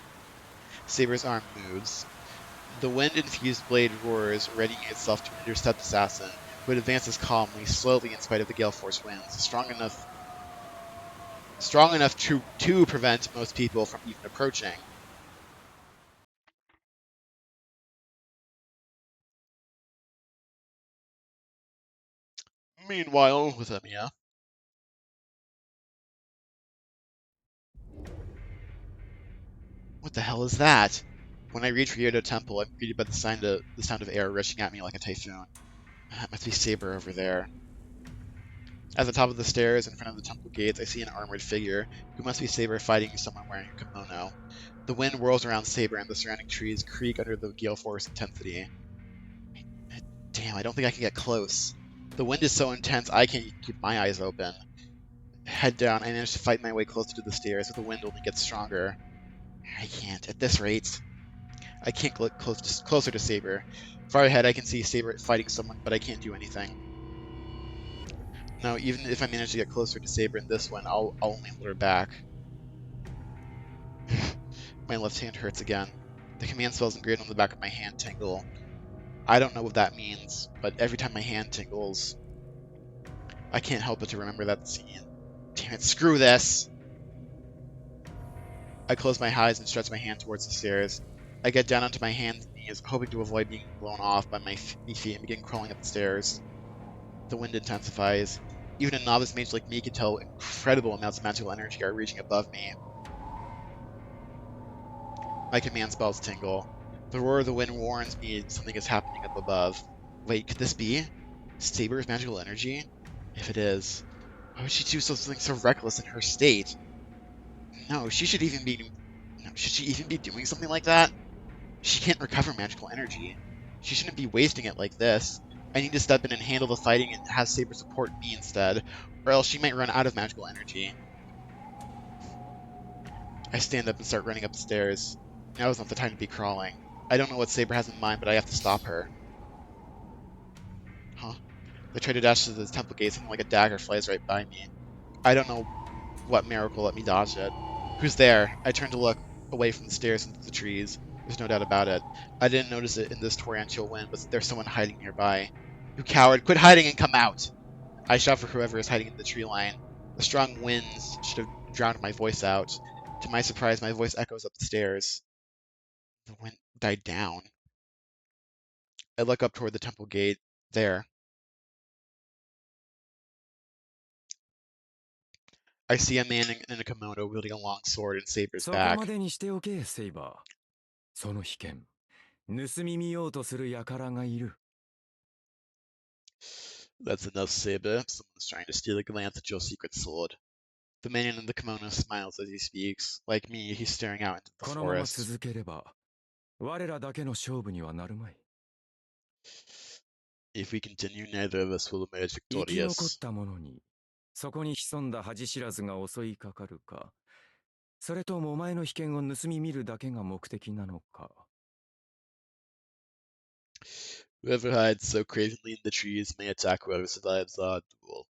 Saber's arm moves. The wind-infused blade roars, readying itself to intercept Assassin, who advances calmly, slowly in spite of the gale force winds, strong enough strong enough to prevent most people from even approaching. Meanwhile, with Emiya, what the hell is that? When I reach Ryoto Temple, I'm greeted by the sound of air rushing at me like a typhoon. That must be Saber over there. At the top of the stairs, in front of the temple gates, I see an armored figure, who must be Saber fighting someone wearing a kimono. The wind whirls around Saber, and the surrounding trees creak under the gale force intensity. Damn, I don't think I can get close. The wind is so intense, I can't even keep my eyes open. Head down, I manage to fight my way closer to the stairs, but the wind only gets stronger. I can't. At this rate, I can't look closer to Saber. Far ahead, I can see Saber fighting someone, but I can't do anything. No, even if I manage to get closer to Saber in this one, I'll only hold her back. My left hand hurts again. The command spells engraved on the back of my hand tingle. I don't know what that means, but every time my hand tingles, I can't help but to remember that scene. Damn it, screw this! I close my eyes and stretch my hand towards the stairs. I get down onto my hands and knees, hoping to avoid being blown off by my feet and begin crawling up the stairs. The wind intensifies. Even a novice mage like me can tell incredible amounts of magical energy are reaching above me. My command spells tingle. The roar of the wind warns me something is happening up above. Wait, could this be Saber's magical energy? If it is, why would she do something so reckless in her state? No, she should even be. No, should she even be doing something like that? She can't recover magical energy. She shouldn't be wasting it like this. I need to step in and handle the fighting and have Saber support me instead, or else she might run out of magical energy. I stand up and start running up the stairs. Now is not the time to be crawling. I don't know what Saber has in mind, but I have to stop her. Huh? I try to dash to the temple gate, something like a dagger flies right by me. I don't know what miracle let me dodge it. Who's there? I turn to look away from the stairs into the trees. There's no doubt about it. I didn't notice it in this torrential wind, but there's someone hiding nearby. You coward, quit hiding and come out! I shout for whoever is hiding in the tree line. The strong winds should have drowned my voice out. To my surprise, my voice echoes up the stairs. The wind died down. I look up toward the temple gate. There. I see a man in a kimono wielding a long sword and Saber's そこま back. でにしておけ、セイバー。その被験。盗み見ようとする輩がいる。That's enough, Saber. Someone's trying to steal a glance at your secret sword. The man in the kimono smiles as he speaks. Like me, he's staring out into the このまま forest. 続ければ、我らだけの勝負にはなるまい。If we continue, neither of us will emerge 生き残っ victorious. た者に、そこに潜んだ恥知らずが襲いかかるか、それともお前の被験を盗み見るだけが目的なのか。Whoever hides so cravenly in the trees may attack whoever survives our duel,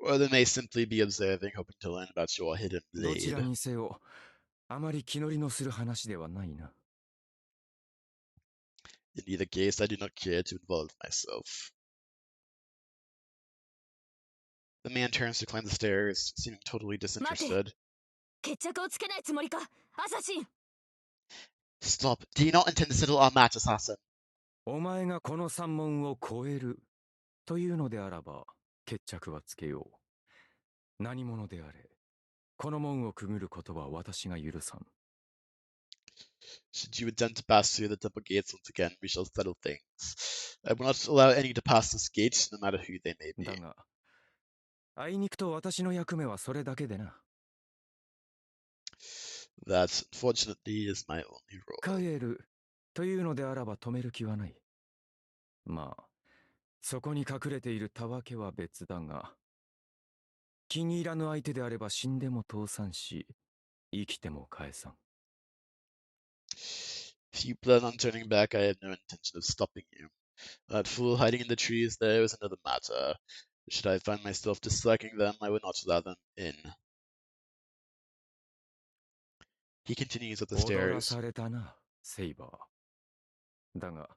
or they may simply be observing, hoping to learn about your hidden どちら blade. にせよ、あまり気乗りのする話ではないな。In either case, I do not care to involve myself. The man turns to climb the stairs, seeming totally disinterested. 決着をつけないつもりかアサシン Stop. Do you not intend to settle our match, assassin? お前がこの三門を越えるというのであらば、決着はつけよう。何者であれ、この門をくぐることは私が許さん。Should you attempt to pass through the temple gates once again, we shall settle things. I will not allow any to pass this gate, no matter who they may be. だが、あいにくと私の役目はそれだけでな。That, unfortunately, is my only role. 帰るというのであらば止める気はない。まあ、そこに隠れているたわけは別だが、気に入らぬ相手であれば死んでも倒産し、生きても返さん。If you plan on turning back, I have no intention of stopping you. That fool hiding in the trees there is another matter. Should I find myself disliking them, I would not allow them in. He continues up the 踊ら stairs. されたな、セイバー。だが、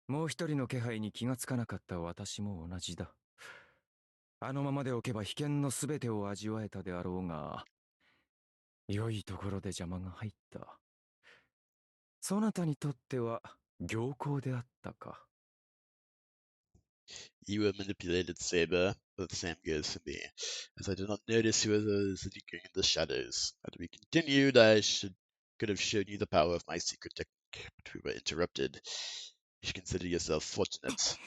もう一人の気配に気がつかなかった私も同じだ。あのままでおけば被験のすべてを味わえたであろうが、良いところで邪魔が入った。そなたにとっては良好であったか。You manipulated Saber, but the same goes for me, as I did not notice who was lurking in the shadows. To be continued, could have shown you the power of my secret technique, but we were interrupted. You should consider yourself fortunate.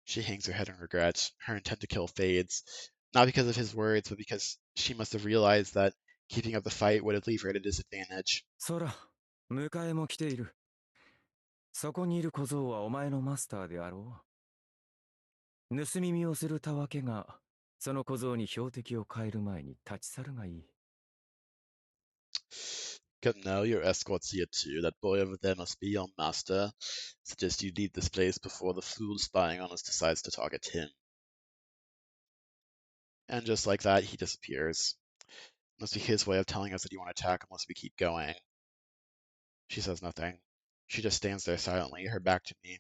She hangs her head in regret. Her intent to kill fades, not because of his words, but because she must have realized that keeping up the fight would leave her at a disadvantage. そら、迎えも来ている。そこにいる小僧はお前のマスターであろう。盗み見をするたわけが、その小僧に標的を変える前に立ち去るがいい。Come now, your escort's here too. That boy over there must be your master. Suggest you leave this place before the fool spying on us decides to target him. And just like that, he disappears. Must be his way of telling us that he won't attack unless we keep going. She says nothing. She just stands there silently, her back to me.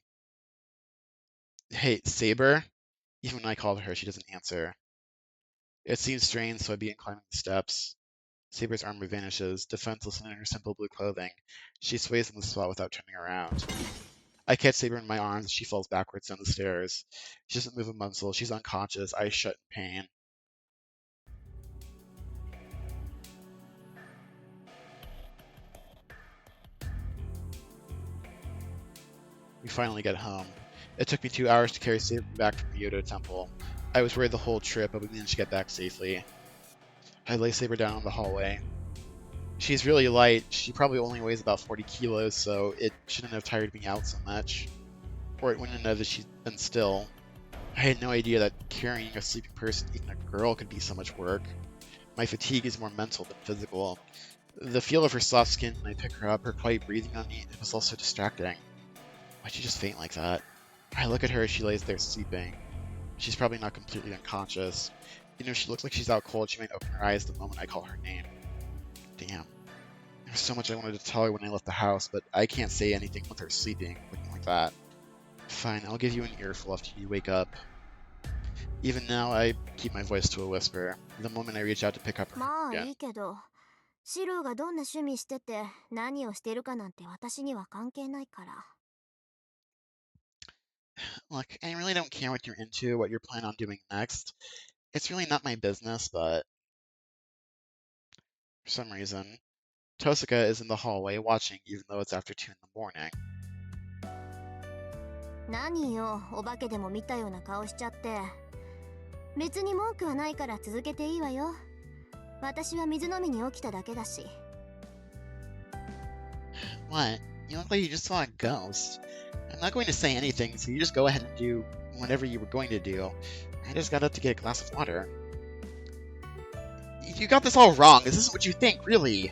Hey, Saber? Even when I call her, she doesn't answer. It seems strange, so I begin climbing the steps. Saber's armor vanishes, defenseless in her simple blue clothing. She sways in the spot without turning around. I catch Saber in my arms as she falls backwards down the stairs. She doesn't move a muscle. She's unconscious, eyes shut in pain. We finally get home. It took me 2 hours to carry Saber back from the Yodo Temple. I was worried the whole trip, but we managed to get back safely. I lay Saber down in the hallway. She's really light. She probably only weighs about 40 kilos, so it shouldn't have tired me out so much. Or it wouldn't have if she'd been still. I had no idea that carrying a sleeping person, even a girl, could be so much work. My fatigue is more mental than physical. The feel of her soft skin when I pick her up, her quiet breathing on me, it was also distracting. Why'd she just faint like that? I look at her as she lays there sleeping. She's probably not completely unconscious. You know, she looks like she's out cold. She might open her eyes the moment I call her name. Damn. There's so much I wanted to tell her when I left the house, but I can't say anything with her sleeping, looking like that. Fine, I'll give you an earful after you wake up. Even now, I keep my voice to a whisper. The moment I reach out to pick up her まあ again. いいけど、シローがどんな趣味してて何をしてるかなんて私には関係ないから。Look, I really don't care what you're into, what you're planning on doing next. It's really not my business, but for some reason, Tosaka is in the hallway watching even though it's after 2 in the morning. 何よ、お化けでも見たような顔しちゃって。別に文句はないから続けていいわよ。私は水飲みに起きただけだし。What? You look like you just saw a ghost. I'm not going to say anything, so you just go ahead and do whatever you were going to do. I just got up to get a glass of water. You got this all wrong. This isn't what you think, really.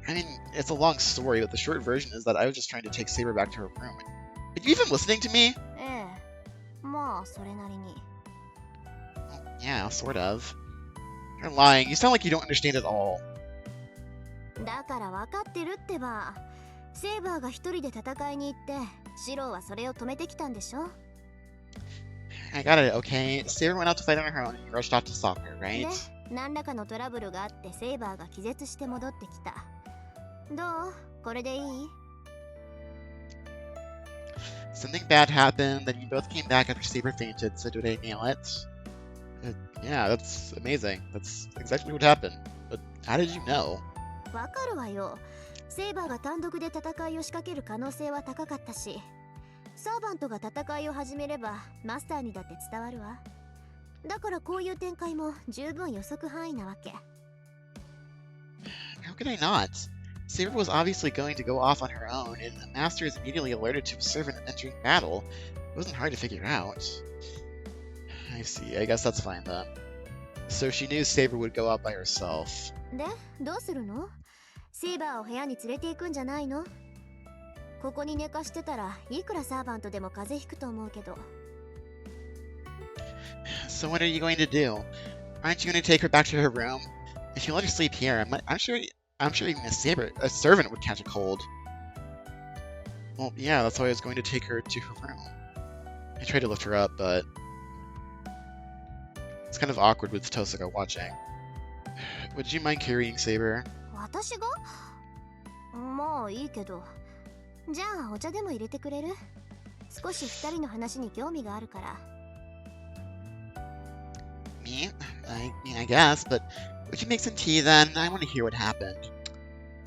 I mean, it's a long story, but the short version is that I was just trying to take Saber back to her room. Are you even listening to me? ええ、まあそれなりに。Yeah, sort of. You're lying. You sound like you don't understand at all. だから分かってるってば。セーバーが一人で戦いに行って、シローはそれを止めてきたんでしょ。I got it, okay? Saber went out to fight on her own and you rushed off to stop her, right? で、何らかのトラブルがあってセーバーが気絶して戻ってきた。どう？これでいい？ Something bad happened, then you both came back after Saber fainted, so did I nail it? Yeah, that's amazing. That's exactly what happened. But how did you know? わかるわよ。セーバーが単独で戦いを仕掛ける可能性は高かったし、サーバントが戦いを始めればマスターにだって伝わるわ。だからこういう展開も十分予測範囲なわけ。How could I not? Saber was obviously going to go off on her own, and the master is immediately alerted to a servant entering battle. It wasn't hard to figure out. I see. I guess that's fine then. So she knew Saber would go out by herself. で、どうするの？セーバーを部屋に連れて行くんじゃないの？ここに寝かしてたらいくらサーバントでも風邪ひくと思うけど。So what are you going to do? Aren't you going to take her back to her room? If you let her sleep here, I'm sure even a servant would catch a cold. Well, yeah, that's why I was going to take her to her room. I tried to lift her up, but it's kind of awkward with Tosaka watching. Would you mind carrying Saber? 私が？まあいいけど。じゃあお茶でも入れてくれる？少し二人の話に興味があるから。Me? I guess, but would you make some tea then? I want to hear what happened.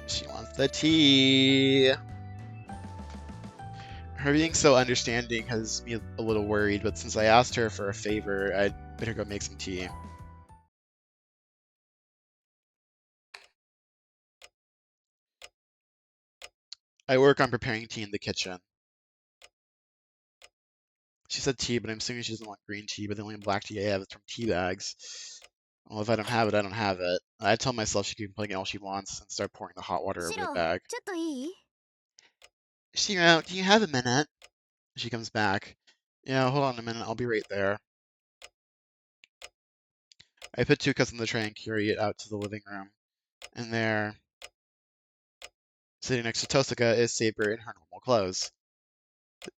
She wants the tea. Her being so understanding has me a little worried, but since I asked her for a favor, I'd better go make some tea. I work on preparing tea in the kitchen. She said tea, but I'm assuming she doesn't want green tea, but the only black tea I have is from tea bags. Well, if I don't have it, I don't have it. I tell myself she can complain all she wants and start pouring the hot water over the シロ、bag. ちょっといい？ Shiro, do you have a minute? She comes back. Yeah, hold on a minute, I'll be right there. I put 2 cups on the tray and carry it out to the living room. And there, sitting next to Tosaka, is Saber in her normal clothes.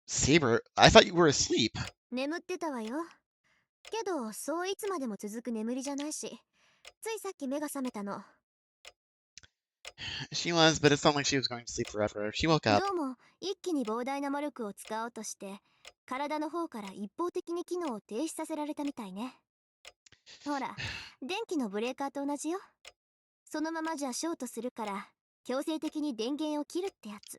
Saber, I thought you were asleep. 眠ってたわよ。けど、そういつまでも続く眠りじゃないし、ついさっき目が覚めたの。She was, but it's not like she was going to sleep forever. She woke up. どうも、一気に膨大な魔力を使おうとして、体の方から一方的に機能を停止させられたみたいね。ほら、電気のブレーカーと同じよ。そのままじゃショートするから、強制的に電源を切るってやつ。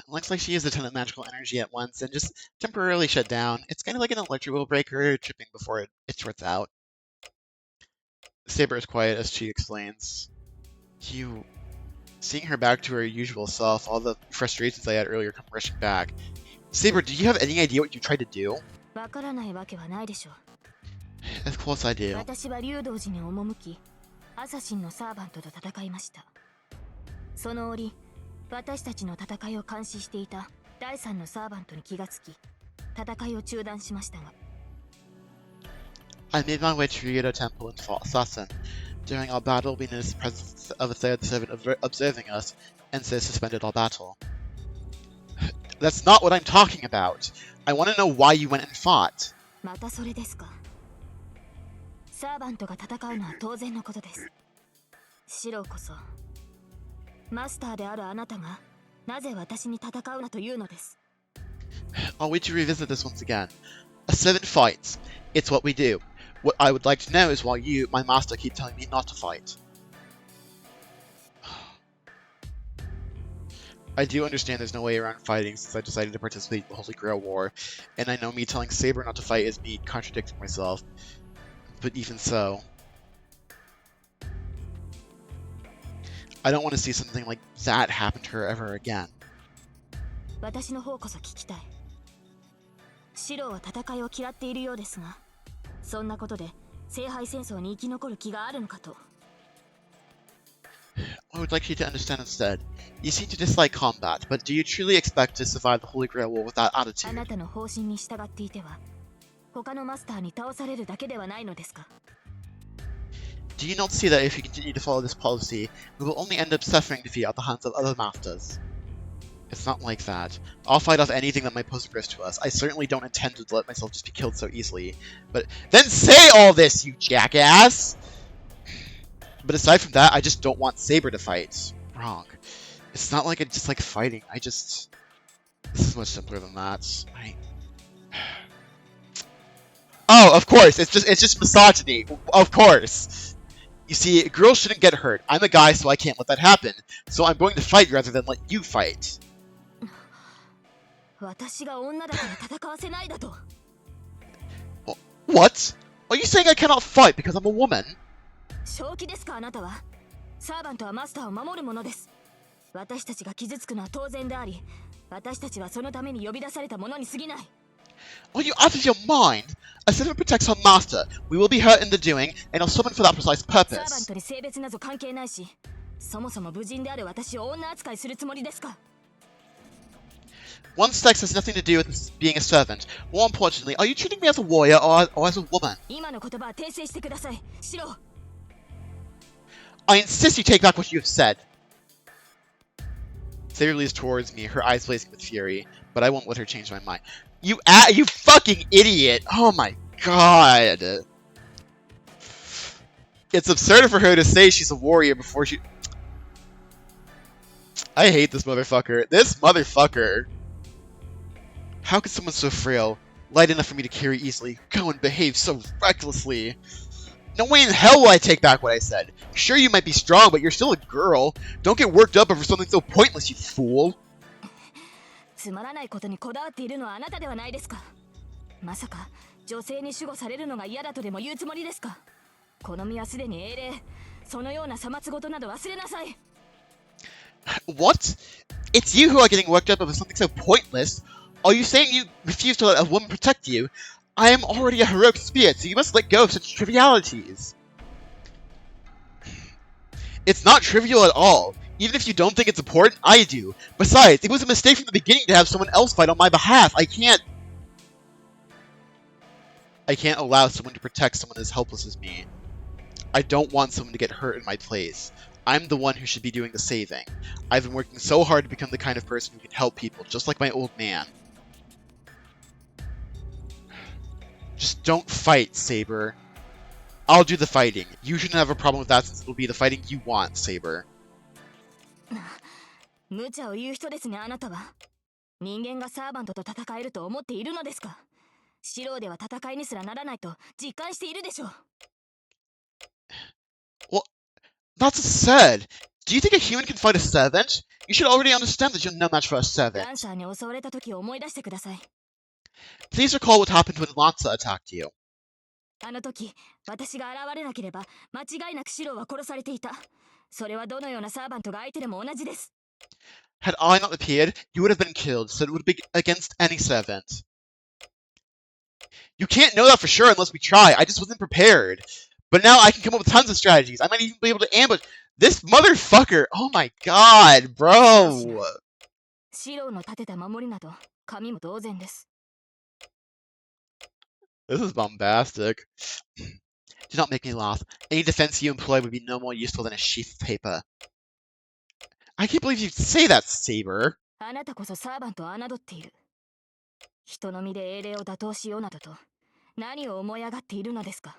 Looks like she used a ton of magical energy at once and just temporarily shut down. It's kind of like an electrical breaker tripping before it shorts out. Saber is quiet as she explains. Seeing her back to her usual self, all the frustrations I had earlier come rushing back. Saber, do you have any idea what you tried to do? わからないわけはないでしょ。Of course I do. 私は竜道寺に赴き、アサシンのサーバントと戦いました。その折、私たちの戦いを監視していた第3のサーバントに気がつき、戦いを中断しましたが。I made my way to Ryudo Temple and fought Assassin. During our battle, we noticed the presence of a third servant observing us, and so suspended our battle. That's not what I'm talking about. I want to know why you went and fought. またそれですか。サーバントが戦うのは当然のことです。シロこそ、マスターであるあなたがなぜ私に戦うなというのです。I'll wait to revisit this once again. A servant fights. It's what we do. What I would like to know is why you, my master, keep telling me not to fight. I do understand there's no way around fighting since I decided to participate in the Holy Grail War, and I know me telling Saber not to fight is me contradicting myself. But even so, I don't want to see something like that happen to her ever again. 私の方こそ聞きたい。シロは戦いを嫌っているようですが、そんなことで聖杯戦争に生き残る気があるのかと。I would like you to understand instead. You seem to dislike combat, but do you truly expect to survive the Holy Grail War with that あ attitude? なたの方針に従っていては、他のマスターに倒されるだけではないのですか。Do you not see that if you continue to follow this policy, we will only end up suffering defeat at the hands of other masters? It's not like that. I'll fight off anything that might pose a risk to us. I certainly don't intend to let myself just be killed so easily. But then say all this, you jackass! But aside from that, I just don't want Saber to fight. Wrong. It's not like I just like fighting. This is much simpler than that. Oh, of course. It's just misogyny. Of course. You see, girls shouldn't get hurt. I'm a guy, so I can't let that happen. So I'm going to fight rather than let you fight. 私が女だから戦わせないだと。What? Are you saying I cannot fight because I'm a woman? 正気ですかあなたは。サーバントはマスターを守るものです。私たちが傷つくのは当然であり、私たちはそのために呼び出されたものに過ぎない。Are you out of your mind? A servant protects her master. We will be hurt in the doing, and are summoned for that precise サーバン purpose. トに性別など関係ないし、そもそも無人である私を女扱いするつもりですか。One's sex has nothing to do with being a servant. More importantly, are you treating me as a warrior or as a woman? 今の言葉は訂正してください。シロ。I insist you take back what you have said. Saber leads towards me, her eyes blazing with fury, but I won't let her change my mind. You fucking idiot! Oh my god! It's absurd for her to say she's a warrior before she... I hate this motherfucker. This motherfucker. How could someone so frail, light enough for me to carry easily, go and behave so recklessly? No way in hell will I take back what I said. Sure, you might be strong, but you're still a girl. Don't get worked up over something so pointless, you fool. つまらないことにこだわっているのはあなたではないですか。まさか女性に守護されるのが嫌だとでも言うつもりですか。この身はすでに英霊。そのようなさまつごとなど忘れなさい。What? It's you who are getting worked up over something so pointless. Are you saying you refuse to let a woman protect you? I am already a heroic spirit, so you must let go of such trivialities. It's not trivial at all. Even if you don't think it's important, I do. Besides, it was a mistake from the beginning to have someone else fight on my behalf. I can't allow someone to protect someone as helpless as me. I don't want someone to get hurt in my place. I'm the one who should be doing the saving. I've been working so hard to become the kind of person who can help people, just like my old man. Just don't fight, Saber. I'll do the fighting. You shouldn't have a problem with that since it'll be the fighting you want, Saber. 無茶を言う人ですね、あなたは。人間がサーバントと戦えると思っているのですか。素人では戦いにすらならないと実感しているでしょう。Well, that's absurd. Do you think a human can fight a servant? You should already understand that you're no match for a servant. ランサーに襲われた時を思い出してください。Please recall what happened when Lanza attacked you. あの時、私が現れなければ間違いなくシロは殺されていた。それはどのようなサーバントが相手でも同じです。Had I not appeared, you would have been killed, so it would be against any servant. You can't know that for sure unless we try. I just wasn't prepared. But now I can come up with tons of strategies. I might even be able to ambush this motherfucker. Oh my god, bro. シロの立てた守りなど神も同然です。This is bombastic. Do not make me laugh. Any defense you employ would be no more useful than a sheaf of paper. I can't believe you say that, Saber. あなたこそサーバントを侮っている。人の身で英霊を打倒しようなどと何を思い上がっているのですか。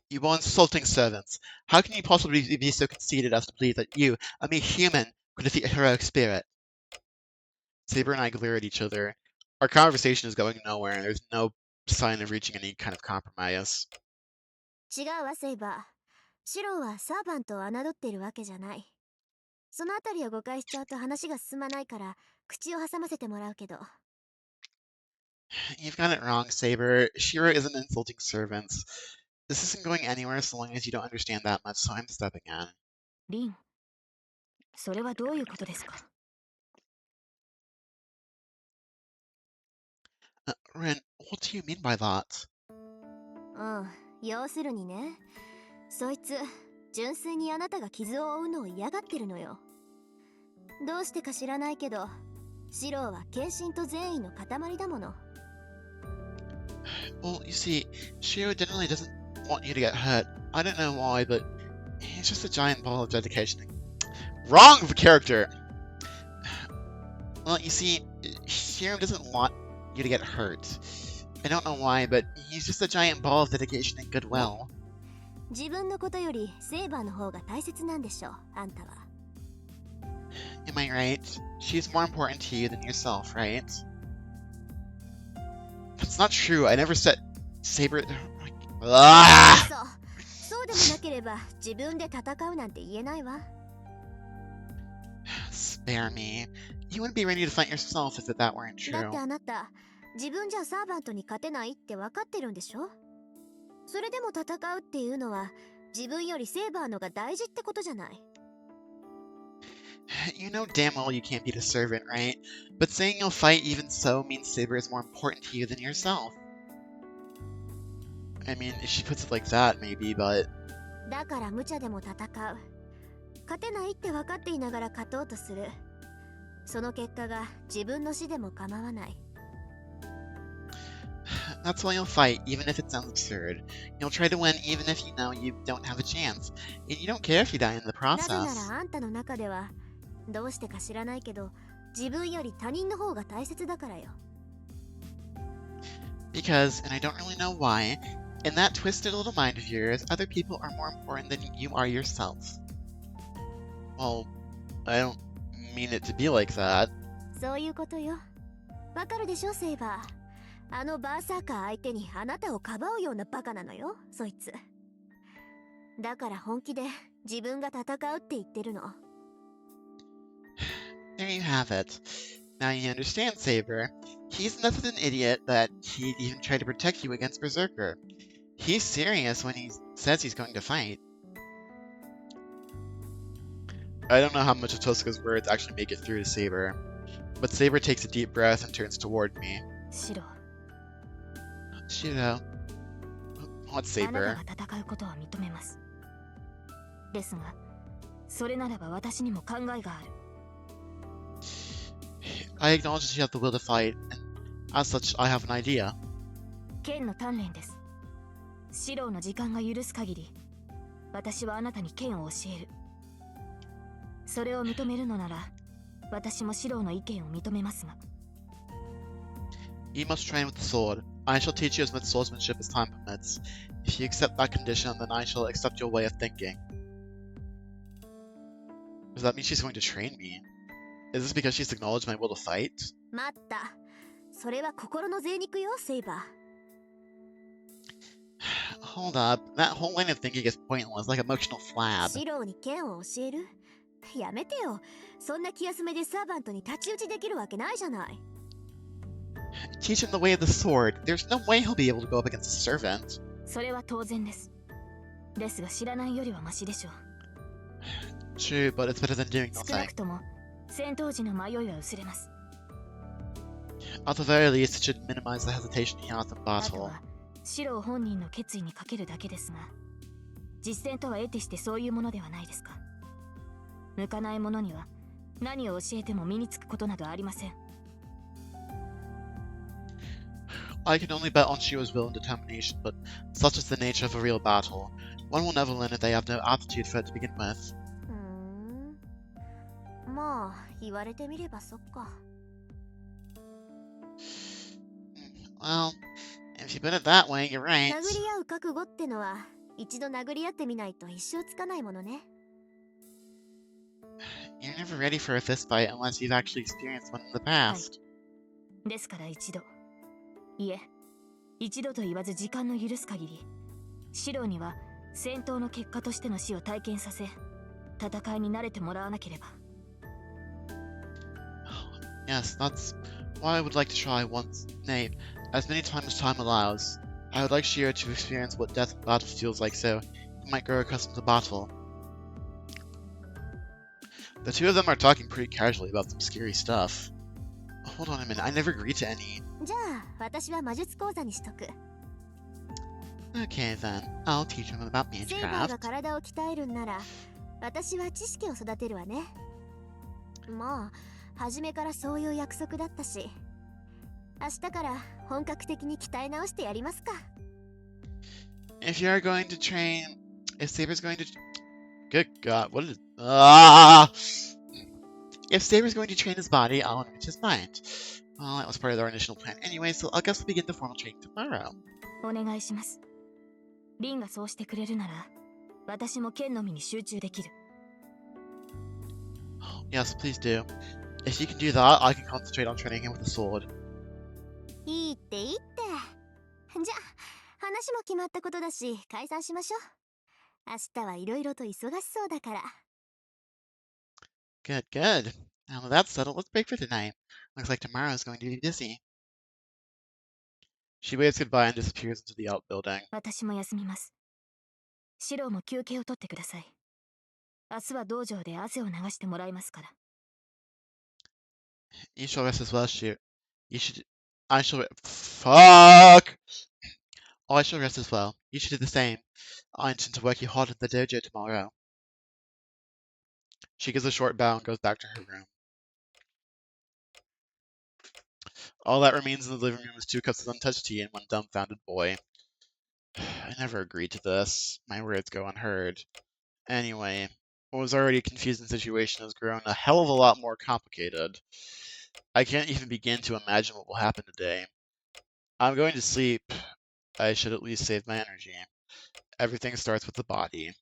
You are insulting servants. How can you possibly be so conceited as to believe that you, a mere human, could defeat a heroic spirit? Saber and I glare at each other. Our conversation is going nowhere, and there's no sign of reaching any kind of compromise. 違うわ、セイバー。シロはサーバントを侮っているわけじゃない。そのあたりを誤解しちゃうと話が進まないから口を挟ませてもらうけど。You've got it wrong, Saber. Shiro isn't insulting servants. This isn't going anywhere so long as you don't understand that much, so I'm stepping in. リン、それはどういうことですか。Rin, what do you mean by that? 要するにね、そいつ純粋にあなたが傷を負うのを嫌がってるのよ。どうしてか知らないけど、シロは献身と善意の塊だもの。Well, you see, Shiro generally doesn't want you to get hurt. I don't know why, but he's just a giant ball of dedication. Wrong character! Well, you see, Shiro doesn't want you to get hurt. I don't know why, but he's just a giant ball of dedication and goodwill. 自分のことよりセイバーの方が大切なんでしょ、あんたは。Am I right? She's more important to you than yourself, right? That's not true. I never said... Saber... Ah! そうでもなければ自分で戦うなんて言えないわ。Spare me. You wouldn't be ready to fight yourself if that weren't true. だってあなた、自分じゃサーバントに勝てないって分かってるんでしょ。それでも戦うっていうのは自分よりセーバーのが大事ってことじゃない。You know damn well you can't beat a servant, right? But saying you'll fight even so means Saber is more important to you than yourself. I mean, if she puts it like that, maybe, but... だから無茶でも戦う。勝てないって分かっていながら勝とうとする。その結果が自分の死でも構わない。That's why you'll fight, even if it sounds absurd. You'll try to win even if you know you don't have a chance. And you don't care if you die in the なぜ process. ならあんたの中ではどうしてか知らないけど自分より他人の方が大切だからよ。Because, and I don't really know why, In that twisted little mind of yours, other people are more important than you are yourself. Well, I don't mean it to be like that. そういうことよ。わかるでしょ、セイバー。あのバーサーカー相手にあなたをかばうようなバカなのよ、そいつ。だから本気で自分が戦うって言ってるの。There you have it. Now you understand, Saber. He's enough of an idiot that he'd even try to protect you against Berserker. He's serious when he says he's going to fight. I don't know how much of Tosca's words actually make it through to Saber, but Saber takes a deep breath and turns toward me. シロ、 Shiro. What's あな Saber? たが戦うことは認めます。ですが、それならば私にも考えがある。I acknowledge that you have the will to fight, and as such, I have an idea. 剣の鍛錬です。シロの時間が許す限り、私はあなたに剣を教える。それを認めるのなら、私もシロの意見を認めますが。You must train with the sword. I shall teach you as much swordsmanship as time permits. If you accept that condition, then I shall accept your way of thinking. Does that mean she's going to train me? Is this because she's acknowledged my will to fight? 待った。それは心の贅肉よ、セイバ Hold up. That whole line of thinking is pointless, like emotional ー。 flab. シローに剣を教える？やめてよ。そんな気休めでサーバントに太刀打ちできるわけないじゃない。Teach him the way of the sword. There's no way he'll be able to go up against a servant. それは当然です。ですが知らないよりはマシでしょう。 True, but it's better than doing 少な nothing. くとも戦闘時の迷いは薄れます。 At the very least, it should minimize the hesitation he has in あと battle. はシロ本人の決意にかけるだけですが、実践とは得てしてそういうものではないですか。向かない者には何を教えても身につくことなどありません。 I can only bet on Shiro's will and determination, but such is the nature of a real battle. One will never learn if they have no aptitude for it to begin with. まあ、言われてみればそっか。Well, if you put it that way, you're right. 殴り合う覚悟ってのは一度殴り合ってみないと一生つかないものね。You're never ready for a fist fight unless you've actually experienced one in the past. ですから一度、いえ、一度と言わず時間の許す限り、シロには戦闘の結果としての死を体験させ、戦いに慣れてもらわなければ。 Yes, that's why I would like to try once, nay, as many times as time allows. I would like Shiro to experience what death in battle feels like so he might grow accustomed to battle. The two of them are talking pretty casually about some scary stuff. Hold on a minute, I never agreed to any. じゃあ、私は魔術講座にしとく。 Okay then, I'll teach him about セイバーが Magecraft. 体を鍛えるんなら、私は知識を育てるわね。まあ、初めからそういう約束だったし、明日から本格的に鍛え直してやりますか。 If you're going to train, if Saber's going to, good God, what is? If Saber's going to train his body, I'll enrich his mind. Well, that was part of our initial plan anyway, so I guess we'll begin the formal training tomorrow. お願いします。リンがそうしてくれるなら、私も剣のみに集中できる。 Yes, please do. If you can do that, I can concentrate on training him with a sword. いいっていいって。じゃあ、話も決まったことだし、解散しましょう。明日はいろいろと忙しそうだから。Good, good. Now that that's settled, let's break for tonight. Looks like tomorrow's going to be busy. She waves goodbye and disappears into the outbuilding. 私も休みます。シロも休憩を取ってください。明日は道場で汗を流してもらいますから。 You shall rest as well, You should. I shall. Fuck! Oh, I shall rest as well. You should do the same. I intend to work you hard in the dojo tomorrow. She gives a short bow and goes back to her room. All that remains in the living room is 2 cups of untouched tea and 1 dumbfounded boy. I never agreed to this. My words go unheard. Anyway, what was already a confusing situation has grown a hell of a lot more complicated. I can't even begin to imagine what will happen today. I'm going to sleep, I should at least save my energy. Everything starts with the body.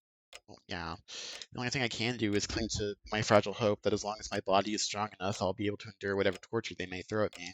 Well, yeah. The only thing I can do is cling to my fragile hope that as long as my body is strong enough, I'll be able to endure whatever torture they may throw at me.